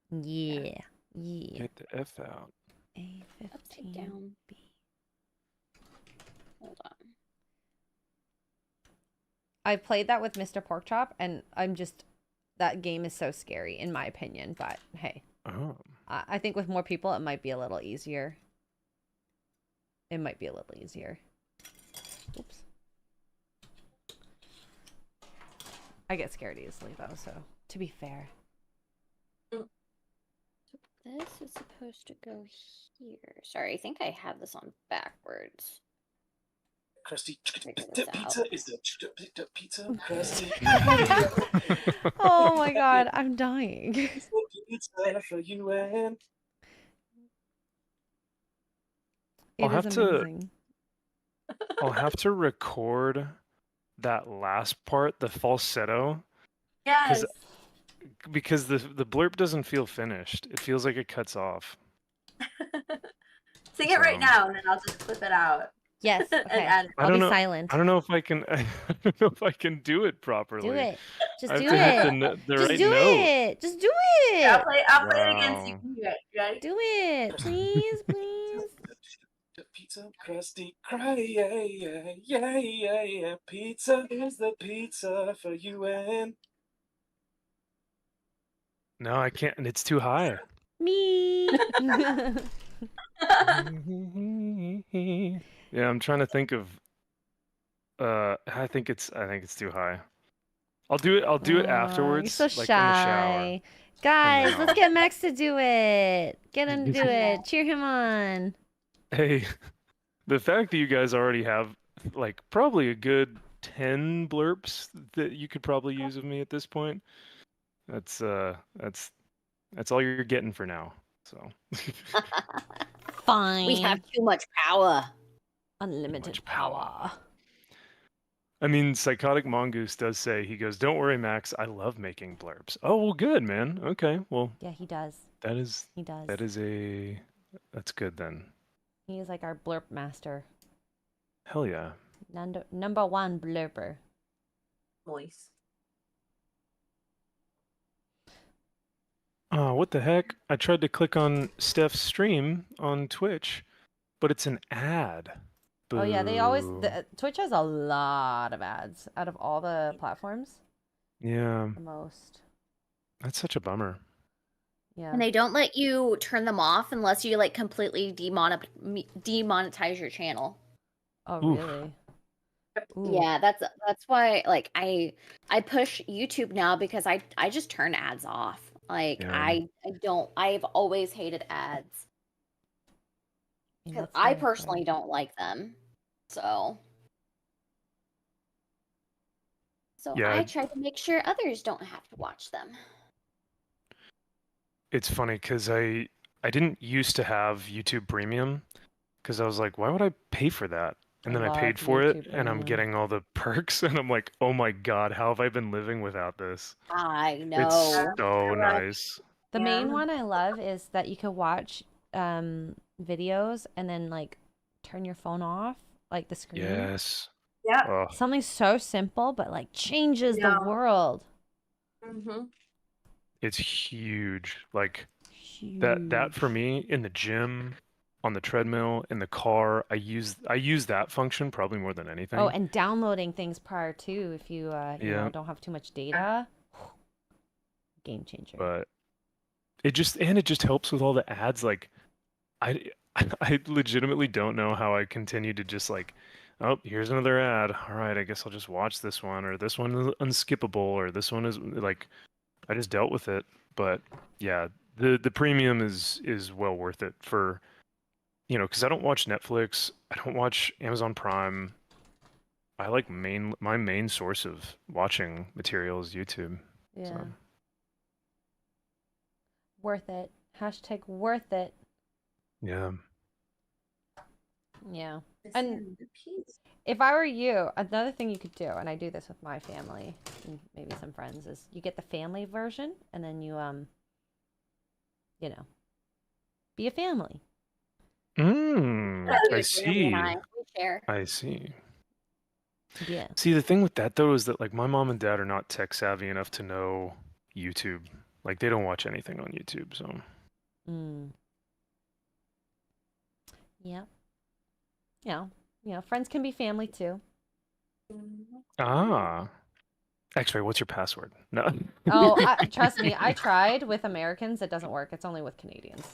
Yeah. Yeah. Get the F out. Upside down. Hold on. I played that with Mr. Porkchop, and that game is so scary, in my opinion. But hey, I think with more people, it might be a little easier. Oops. I get scared easily, though, so to be fair. This is supposed to go here. Sorry, I think I have this on backwards. Crusty pizza is the pizza crusty. Oh my god, I'm dying. Pizza for you and I'll have to record that last part, the falsetto. Yes. Because the blurb doesn't feel finished. It feels like it cuts off. Sing it right now, and then I'll just clip it out. Yes. Okay. I'll be silent. I don't know if I can. I don't know if I can do it properly. Do it. Just do I have to hit the Just right do note. it. Just do it. Yeah, I'll play it again so you can hear it. Ready? Do it, please, please. Pizza crusty cry, yeah. Pizza is the pizza for you and. No, I can't. It's too high. Me. Yeah, I'm trying to think of. I think it's too high. I'll do it afterwards. You're so like shy. in the shower. Guys, let's get Max to do it. Get him to do it. Cheer him on. Hey, the fact that you guys already have like probably a good 10 blurps that you could probably use of me at this point. That's all you're getting for now. So Fine. We have too much power. Unlimited much power. power. I mean, Psychotic Mongoose does say, he goes, "Don't worry, Max. I love making blurbs." Oh, well, good, man. Okay, well, Yeah, he does. that He does. that's good then. He is like our blurp master. Hell yeah. Number one blurper. Moist. Oh, what the heck? I tried to click on Steph's stream on Twitch, but it's an ad. Oh yeah, they always Boo. Twitch has a lot of ads out of all the platforms. Yeah, The most. that's such a bummer. Yeah. And they don't let you turn them off unless you like completely demonetize your channel. Oh Oof. really? Yeah, that's why like I push YouTube now because I just turn ads off. Like Yeah. I've always hated ads. Because I personally don't like them. So Yeah. I try to make sure others don't have to watch them. It's funny because I didn't used to have YouTube Premium because I was like, why would I pay for that? And then I paid for it, and I'm getting all the perks, and I'm like, oh my god, how have I been living without this? I know. It's so nice. The main one I love is that you can watch videos and then like turn your phone off, like the screen. Yes. Yeah. Oh, Something so simple but like changes the world. Mm-hmm. it's huge. Like Huge. that for me in the gym, on the treadmill, in the car, I use that function probably more than anything. Oh, and downloading things prior to if you you know Yeah. don't have too much data. Game changer. But it just helps with all the ads. Like I legitimately don't know how I continue to just like, oh, here's another ad. All right, I guess I'll just watch this one, or this one is unskippable, or this one is like, I just dealt with it. But yeah, the premium is well worth it for, you know, because I don't watch Netflix, I don't watch Amazon Prime. I like my main source of watching material is YouTube. Yeah. So. Worth it. Hashtag worth it. Yeah. Yeah. And if I were you, another thing you could do, and I do this with my family and maybe some friends, is you get the family version and then you you know, be a family. I see. share. I see. Yeah. See, the thing with that though is that like my mom and dad are not tech savvy enough to know YouTube. Like they don't watch anything on YouTube, so. Yeah. Yeah, friends can be family too. Ah. Xray, what's your password? No. Oh, trust me, I tried with Americans. It doesn't work. It's only with Canadians.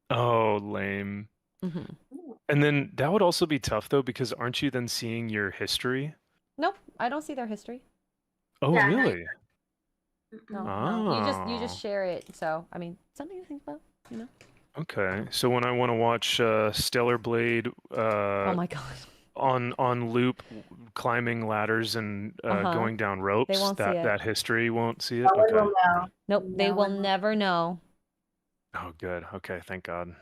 Oh, lame. Mm-hmm. And then that would also be tough though, because aren't you then seeing your history? Nope, I don't see their history. Oh, Yeah. really? No, Oh. no. You just share it. So I mean, something to think about, you know. Okay, so when I want to watch Stellar Blade, Oh my god. on loop, climbing ladders and going down ropes, They won't see it. that history won't see it. No one Okay. will know. Nope, they No will one will. never know. Oh, good. Okay, thank God.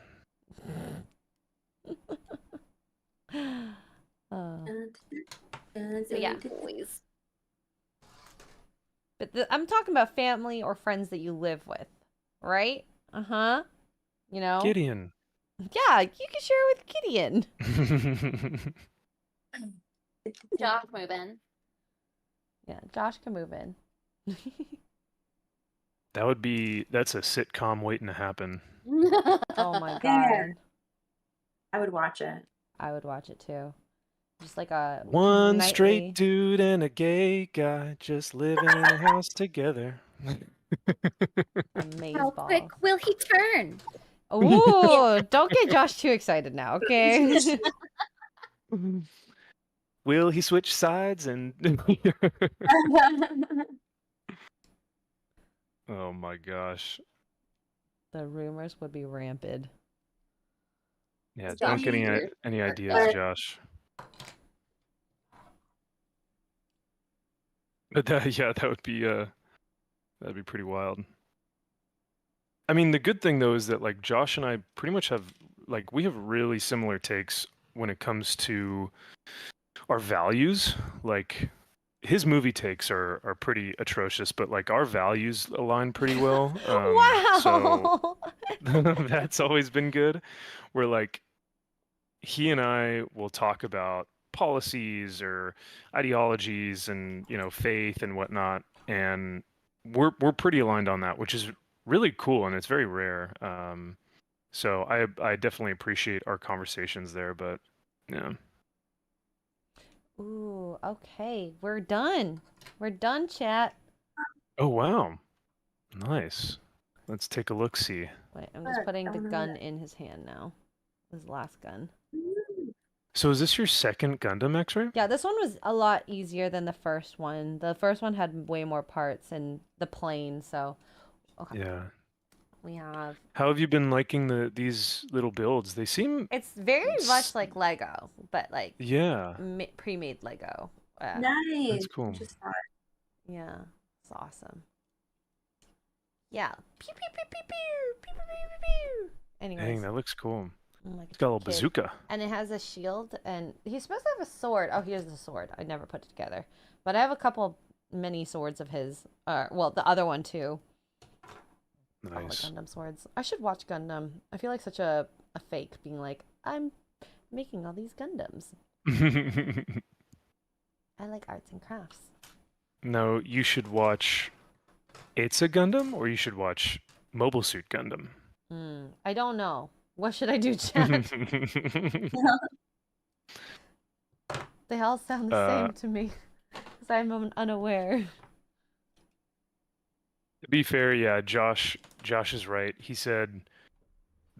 So yeah, please. But I'm talking about family or friends that you live with, right? You know. Gideon. Yeah, you can share it with Gideon. Josh, move in. Yeah, Josh can move in. That's a sitcom waiting to happen. Oh my god. Yeah. I would watch it. I would watch it too. Just like a One nightly... straight dude and a gay guy just living in a house together. How quick will he turn? Ooh, don't get Josh too excited now, okay? Will he switch sides and... Oh my gosh. The rumors would be rampant. Yeah, don't get any ideas, Josh. But that would be that'd be pretty wild. I mean, the good thing though is that like Josh and I pretty much have like we have really similar takes when it comes to our values. Like his movie takes are pretty atrocious, but like our values align pretty well. So Wow. that's always been good. Where like he and I will talk about policies or ideologies and faith and whatnot, and we're pretty aligned on that, which is really cool and it's very rare. So I definitely appreciate our conversations there, but yeah. Ooh, okay. We're done. We're done, chat. Oh wow, nice. Let's take a look. See. Wait, I'm just putting the gun in his hand now. His last gun. So is this your second Gundam, Xray? Yeah, this one was a lot easier than the first one. The first one had way more parts and the plane, so okay. Yeah. We have How have you been liking these little builds? They seem it's very much like Lego, but like yeah. pre-made Lego. Nice. That's cool. Just thought. Yeah, it's awesome. Yeah. Pew pew pew pew pew pew pew pew pew. Anyways, Dang, that looks cool. I'm like It's got a little kid. bazooka. And it has a shield, and he's supposed to have a sword. Oh, here's the sword. I never put it together, but I have a couple mini swords of his. Well, the other one too. All the Nice. Gundam swords. I should watch Gundam. I feel like such a fake being like, I'm making all these Gundams. I like arts and crafts. No, you should watch It's a Gundam, or you should watch Mobile Suit Gundam. I don't know. What should I do, chat? They all sound the same to me. Because I'm unaware. To be fair, yeah, Josh is right. He said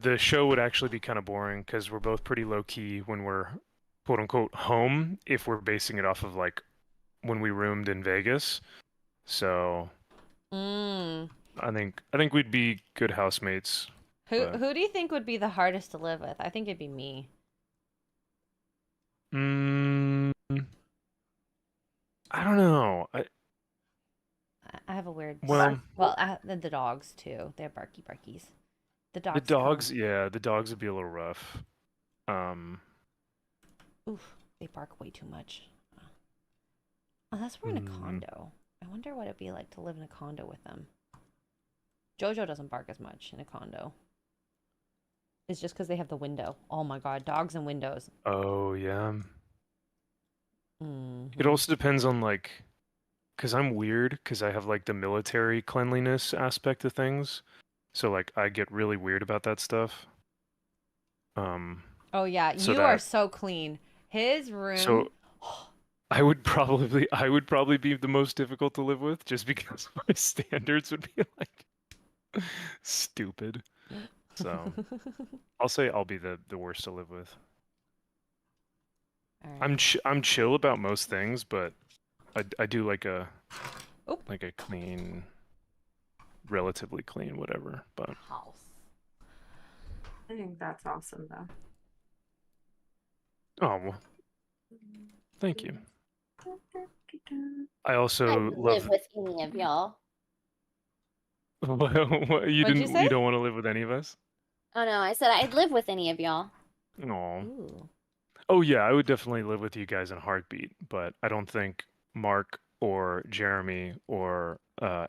the show would actually be kind of boring because we're both pretty low key when we're quote unquote home, if we're basing it off of like when we roomed in Vegas. So I think we'd be good housemates. Who do you think would be the hardest to live with? I think it'd be me. I don't know. I have a weird. Well, the dogs too. They're barky barkies. The dogs. the dogs, yeah, the dogs would be a little rough. Oof, they bark way too much. Unless we're in a condo. I wonder what it'd be like to live in a condo with them. Jojo doesn't bark as much in a condo. It's just because they have the window. Oh my god, dogs and windows. Oh yeah. Mm-hmm. It also depends on like, because I'm weird because I have like the military cleanliness aspect of things, so like I get really weird about that stuff. Oh yeah, so you are so clean. His room. So I would probably be the most difficult to live with just because my standards would be like stupid. So I'll say I'll be the worst to live with. Right. I'm chill about most things, but I do like a Oop. like a clean, relatively clean whatever. But House. I think that's awesome, though. oh well, thank you. I I also would love. live with any of y'all. What, you What'd you didn't. say? You don't want to live with any of us? Oh no, I said I'd live with any of y'all. No. Ooh. Oh yeah, I would definitely live with you guys in a heartbeat, but I don't think Mark or Jeremy or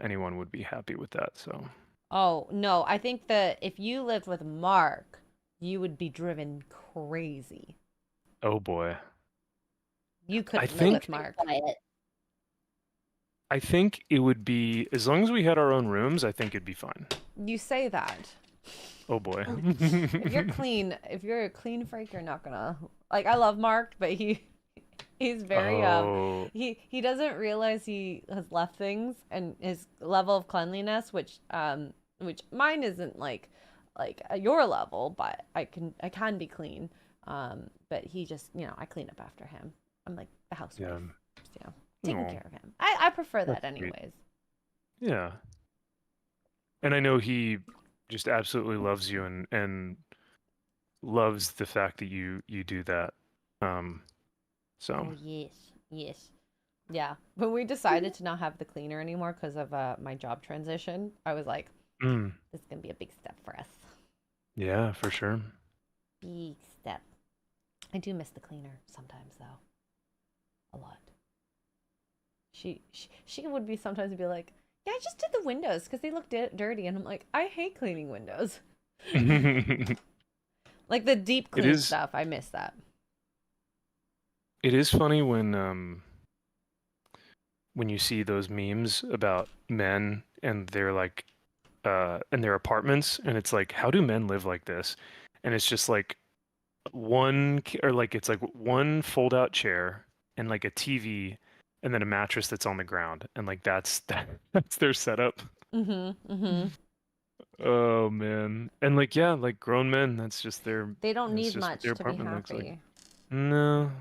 anyone would be happy with that. So. Oh no, I think that if you lived with Mark, you would be driven crazy. Oh boy. You couldn't live think- with Mark. Quiet. I think it would be, as long as we had our own rooms, I think it'd be fine. You say that. Oh boy. If you're clean, if you're a clean freak, you're not gonna like. I love Mark, but he's very Oh. he doesn't realize he has left things, and his level of cleanliness, which mine isn't like your level, but I can be clean. But he just I clean up after him. I'm like the housewife, taking Aw. care of him. I prefer that That's sweet. anyways. Yeah. And I know he just absolutely loves you and loves the fact that you do that. So. Oh yes. Yeah. When we decided to not have the cleaner anymore because of my job transition, I was like, this is gonna be a big step for us. Yeah, for sure. Big step. I do miss the cleaner sometimes, though. A lot. She would be sometimes be like, yeah, I just did the windows because they look dirty. And I'm like, I hate cleaning windows. Like the deep clean stuff. I miss that. It is funny when you see those memes about men and they're like in their apartments, and it's like, how do men live like this? And it's just like one fold out chair and like a TV and then a mattress that's on the ground, and like that's their setup. Oh man. And like, yeah, like grown men, that's just they don't need much to be happy. Like. No,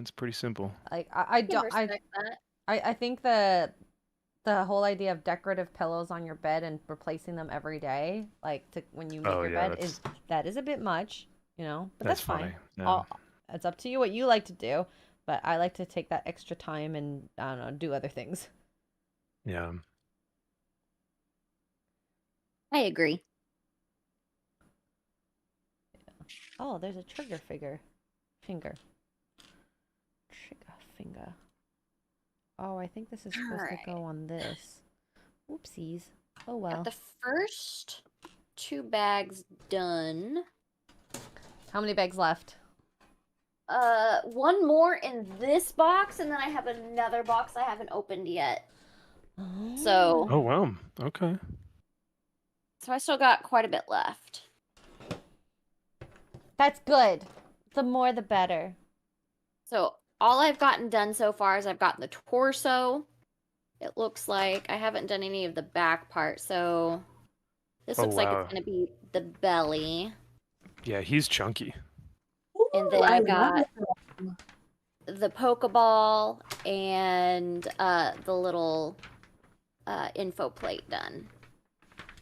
it's pretty simple. Like I think the whole idea of decorative pillows on your bed and replacing them every day, like when you make your bed, is a bit much, you know. But that's fine. Yeah. It's up to you what you like to do, but I like to take that extra time and I don't know, do other things. Yeah. I agree. Oh, there's a trigger finger. Trigger finger. Oh, I think this is supposed to go on this. Oopsies. Oh well. Got the first 2 bags done. How many bags left? 1 more in this box, and then I have another box I haven't opened yet. So. Oh wow. Okay. So I still got quite a bit left. That's good. The more the better. So all I've gotten done so far is I've gotten the torso. It looks like I haven't done any of the back part, so this looks like it's going to be the belly. Yeah, he's chunky. And then I've got the Pokeball and the little info plate done.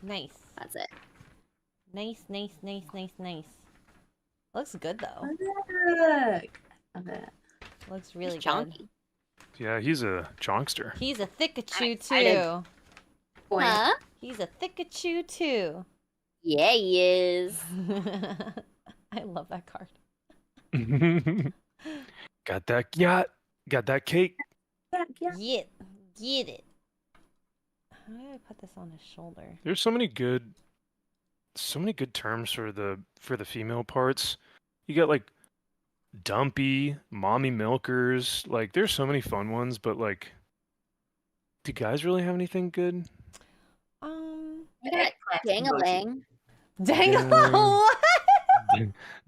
Nice. That's it. Nice. Looks good though. Looks really good. Yeah, he's a jonkster. He's a thickachoo too. Huh? He's a thickachoo too. Yeah, he is. I love that card. Got that yacht. Got that cake. Get it. How do I put this on his shoulder? There's so many good terms for the female parts. You got like dumpy, mommy milkers. Like there's so many fun ones, but like, do guys really have anything good? I got dang-a-lang. Dang-a-lang? What?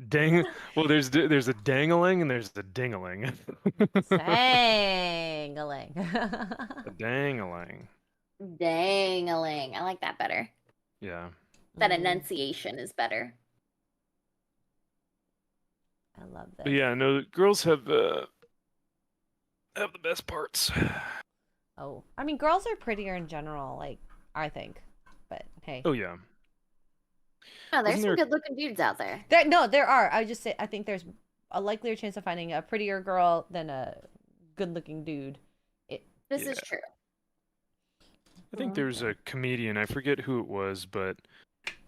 Dang. Well, there's a dang-a-lang and there's the ding-a-ling. Dang-a-lang. A dang-a-lang. Dang-a-lang. I like that better. Yeah. That enunciation is better. I love that. But yeah, no, girls have the best parts. Oh, I mean, girls are prettier in general, like, I think. But hey. Oh yeah. Oh, there's some good-looking dudes out there. There are. I just say I think there's a likelier chance of finding a prettier girl than a good-looking dude. This is true. I think there's a comedian, I forget who it was, but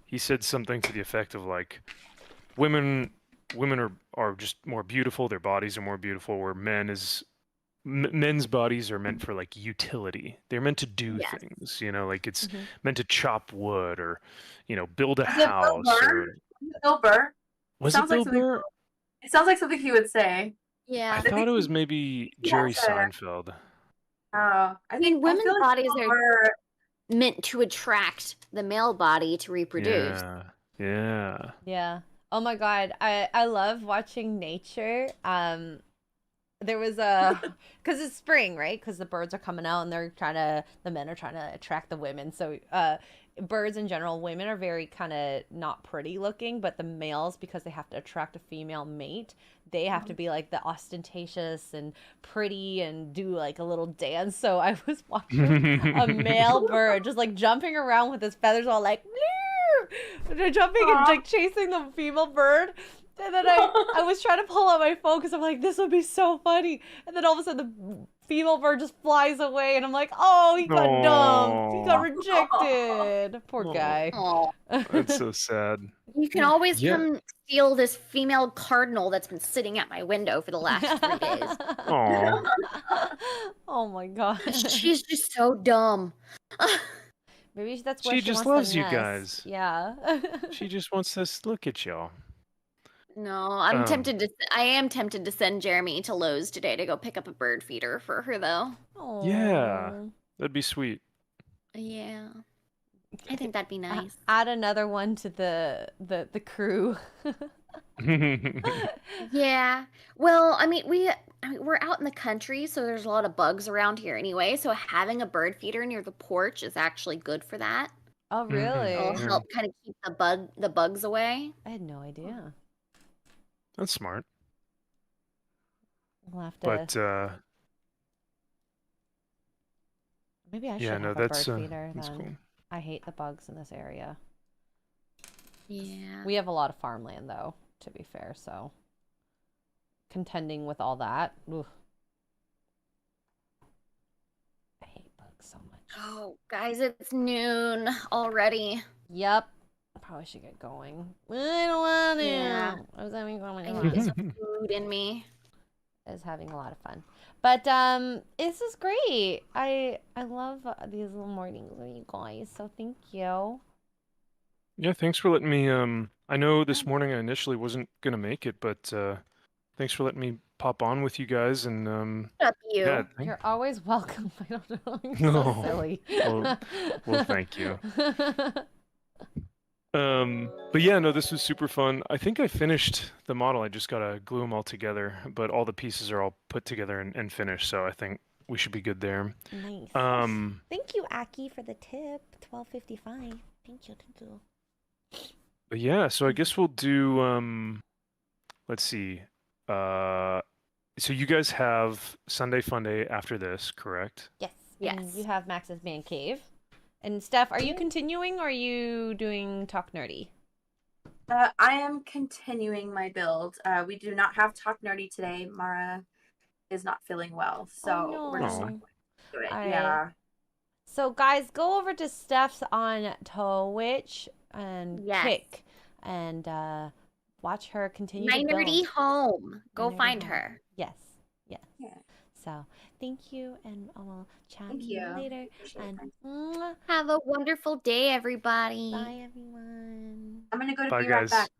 he said something to the effect of like, women are just more beautiful, their bodies are more beautiful, where men's bodies are meant for like utility. They're meant to do things, you know, like it's meant to chop wood or, you know, build a house. Bill Burr? Was it Bill Burr? It sounds like something he would say. Yeah. I thought it was maybe Jerry Seinfeld. I think women's bodies are meant to attract the male body to reproduce. Yeah. Oh my god, I love watching nature. There was because it's spring, right? Because the birds are coming out and the men are trying to attract the women. So birds in general, women are very kind of not pretty looking, but the males, because they have to attract a female mate, they have to be like the ostentatious and pretty and do like a little dance. So I was watching a male bird just like jumping around with his feathers all like jumping and like chasing the female bird. And then I was trying to pull out my phone because I'm like, this would be so funny. And then all of a sudden the female bird just flies away, and I'm like, oh, he got dumped. He got Aw. rejected. Poor Aw. guy. Oh, That's so sad. you can always Yeah. come steal this female cardinal that's been sitting at my window for the last 3 days. Aw. Oh my god. She's just so dumb. Maybe that's why She she just wants loves the you nest. guys. Yeah. She just wants us to look at y'all. No, I'm Um, tempted to. I am tempted to send Jeremy to Lowe's today to go pick up a bird feeder for her, though. Yeah. Aw. That'd be sweet. Yeah, I think that'd be nice. Add another one to the crew. Yeah. Well, I mean, we're out in the country, so there's a lot of bugs around here anyway. So having a bird feeder near the porch is actually good for that. Oh, really? It'll Yeah. help kind of keep the bugs away. I had no idea. That's smart. We'll have to. But Maybe I should yeah, have no, a that's bird feeder that's then. cool. I hate the bugs in this area. Yeah. We have a lot of farmland, though, to be fair, so contending with all that. Oof. I hate bugs so much. Oh, guys, it's noon already. Yep. Probably should get going. I don't want to. Yeah. I was having fun. I need some food in me. I was having a lot of fun. But this is great. I love these little mornings with you guys, so thank you. Yeah, thanks for letting me. I know this morning I initially wasn't gonna make it, but thanks for letting me pop on with you guys. And Shut up, you. yeah, You're always welcome. I don't know. You're so No. silly. Well, thank you. But yeah, no, this was super fun. I think I finished the model. I just gotta glue them all together, but all the pieces are all put together and finished, so I think we should be good there. Nice. Um, Thank you, Aki, for the tip. 12.55. Thank you. Thank you. but yeah, so I guess we'll do let's see. So you guys have Sunday Fun Day after this, correct? Yes. Yes. And you have Max's Man Cave. And Steph, are you continuing or are you doing Talk Nerdy? I am continuing my build. We do not have Talk Nerdy today. Mara is not feeling well, so we're just not going to do it. All right. Yeah. So, guys, go over to Steph's on Twitch and Yes. Kick and watch her continue to build. MyNerdyHome. Go My Nerdy find Home. her. Yes. Yes. Yeah. So, thank you, and I'll chat Thank with you you. later. Appreciate And it. mwah. Have a wonderful day, everybody. Bye, everyone. I'm going to go to Bye, be right guys. back.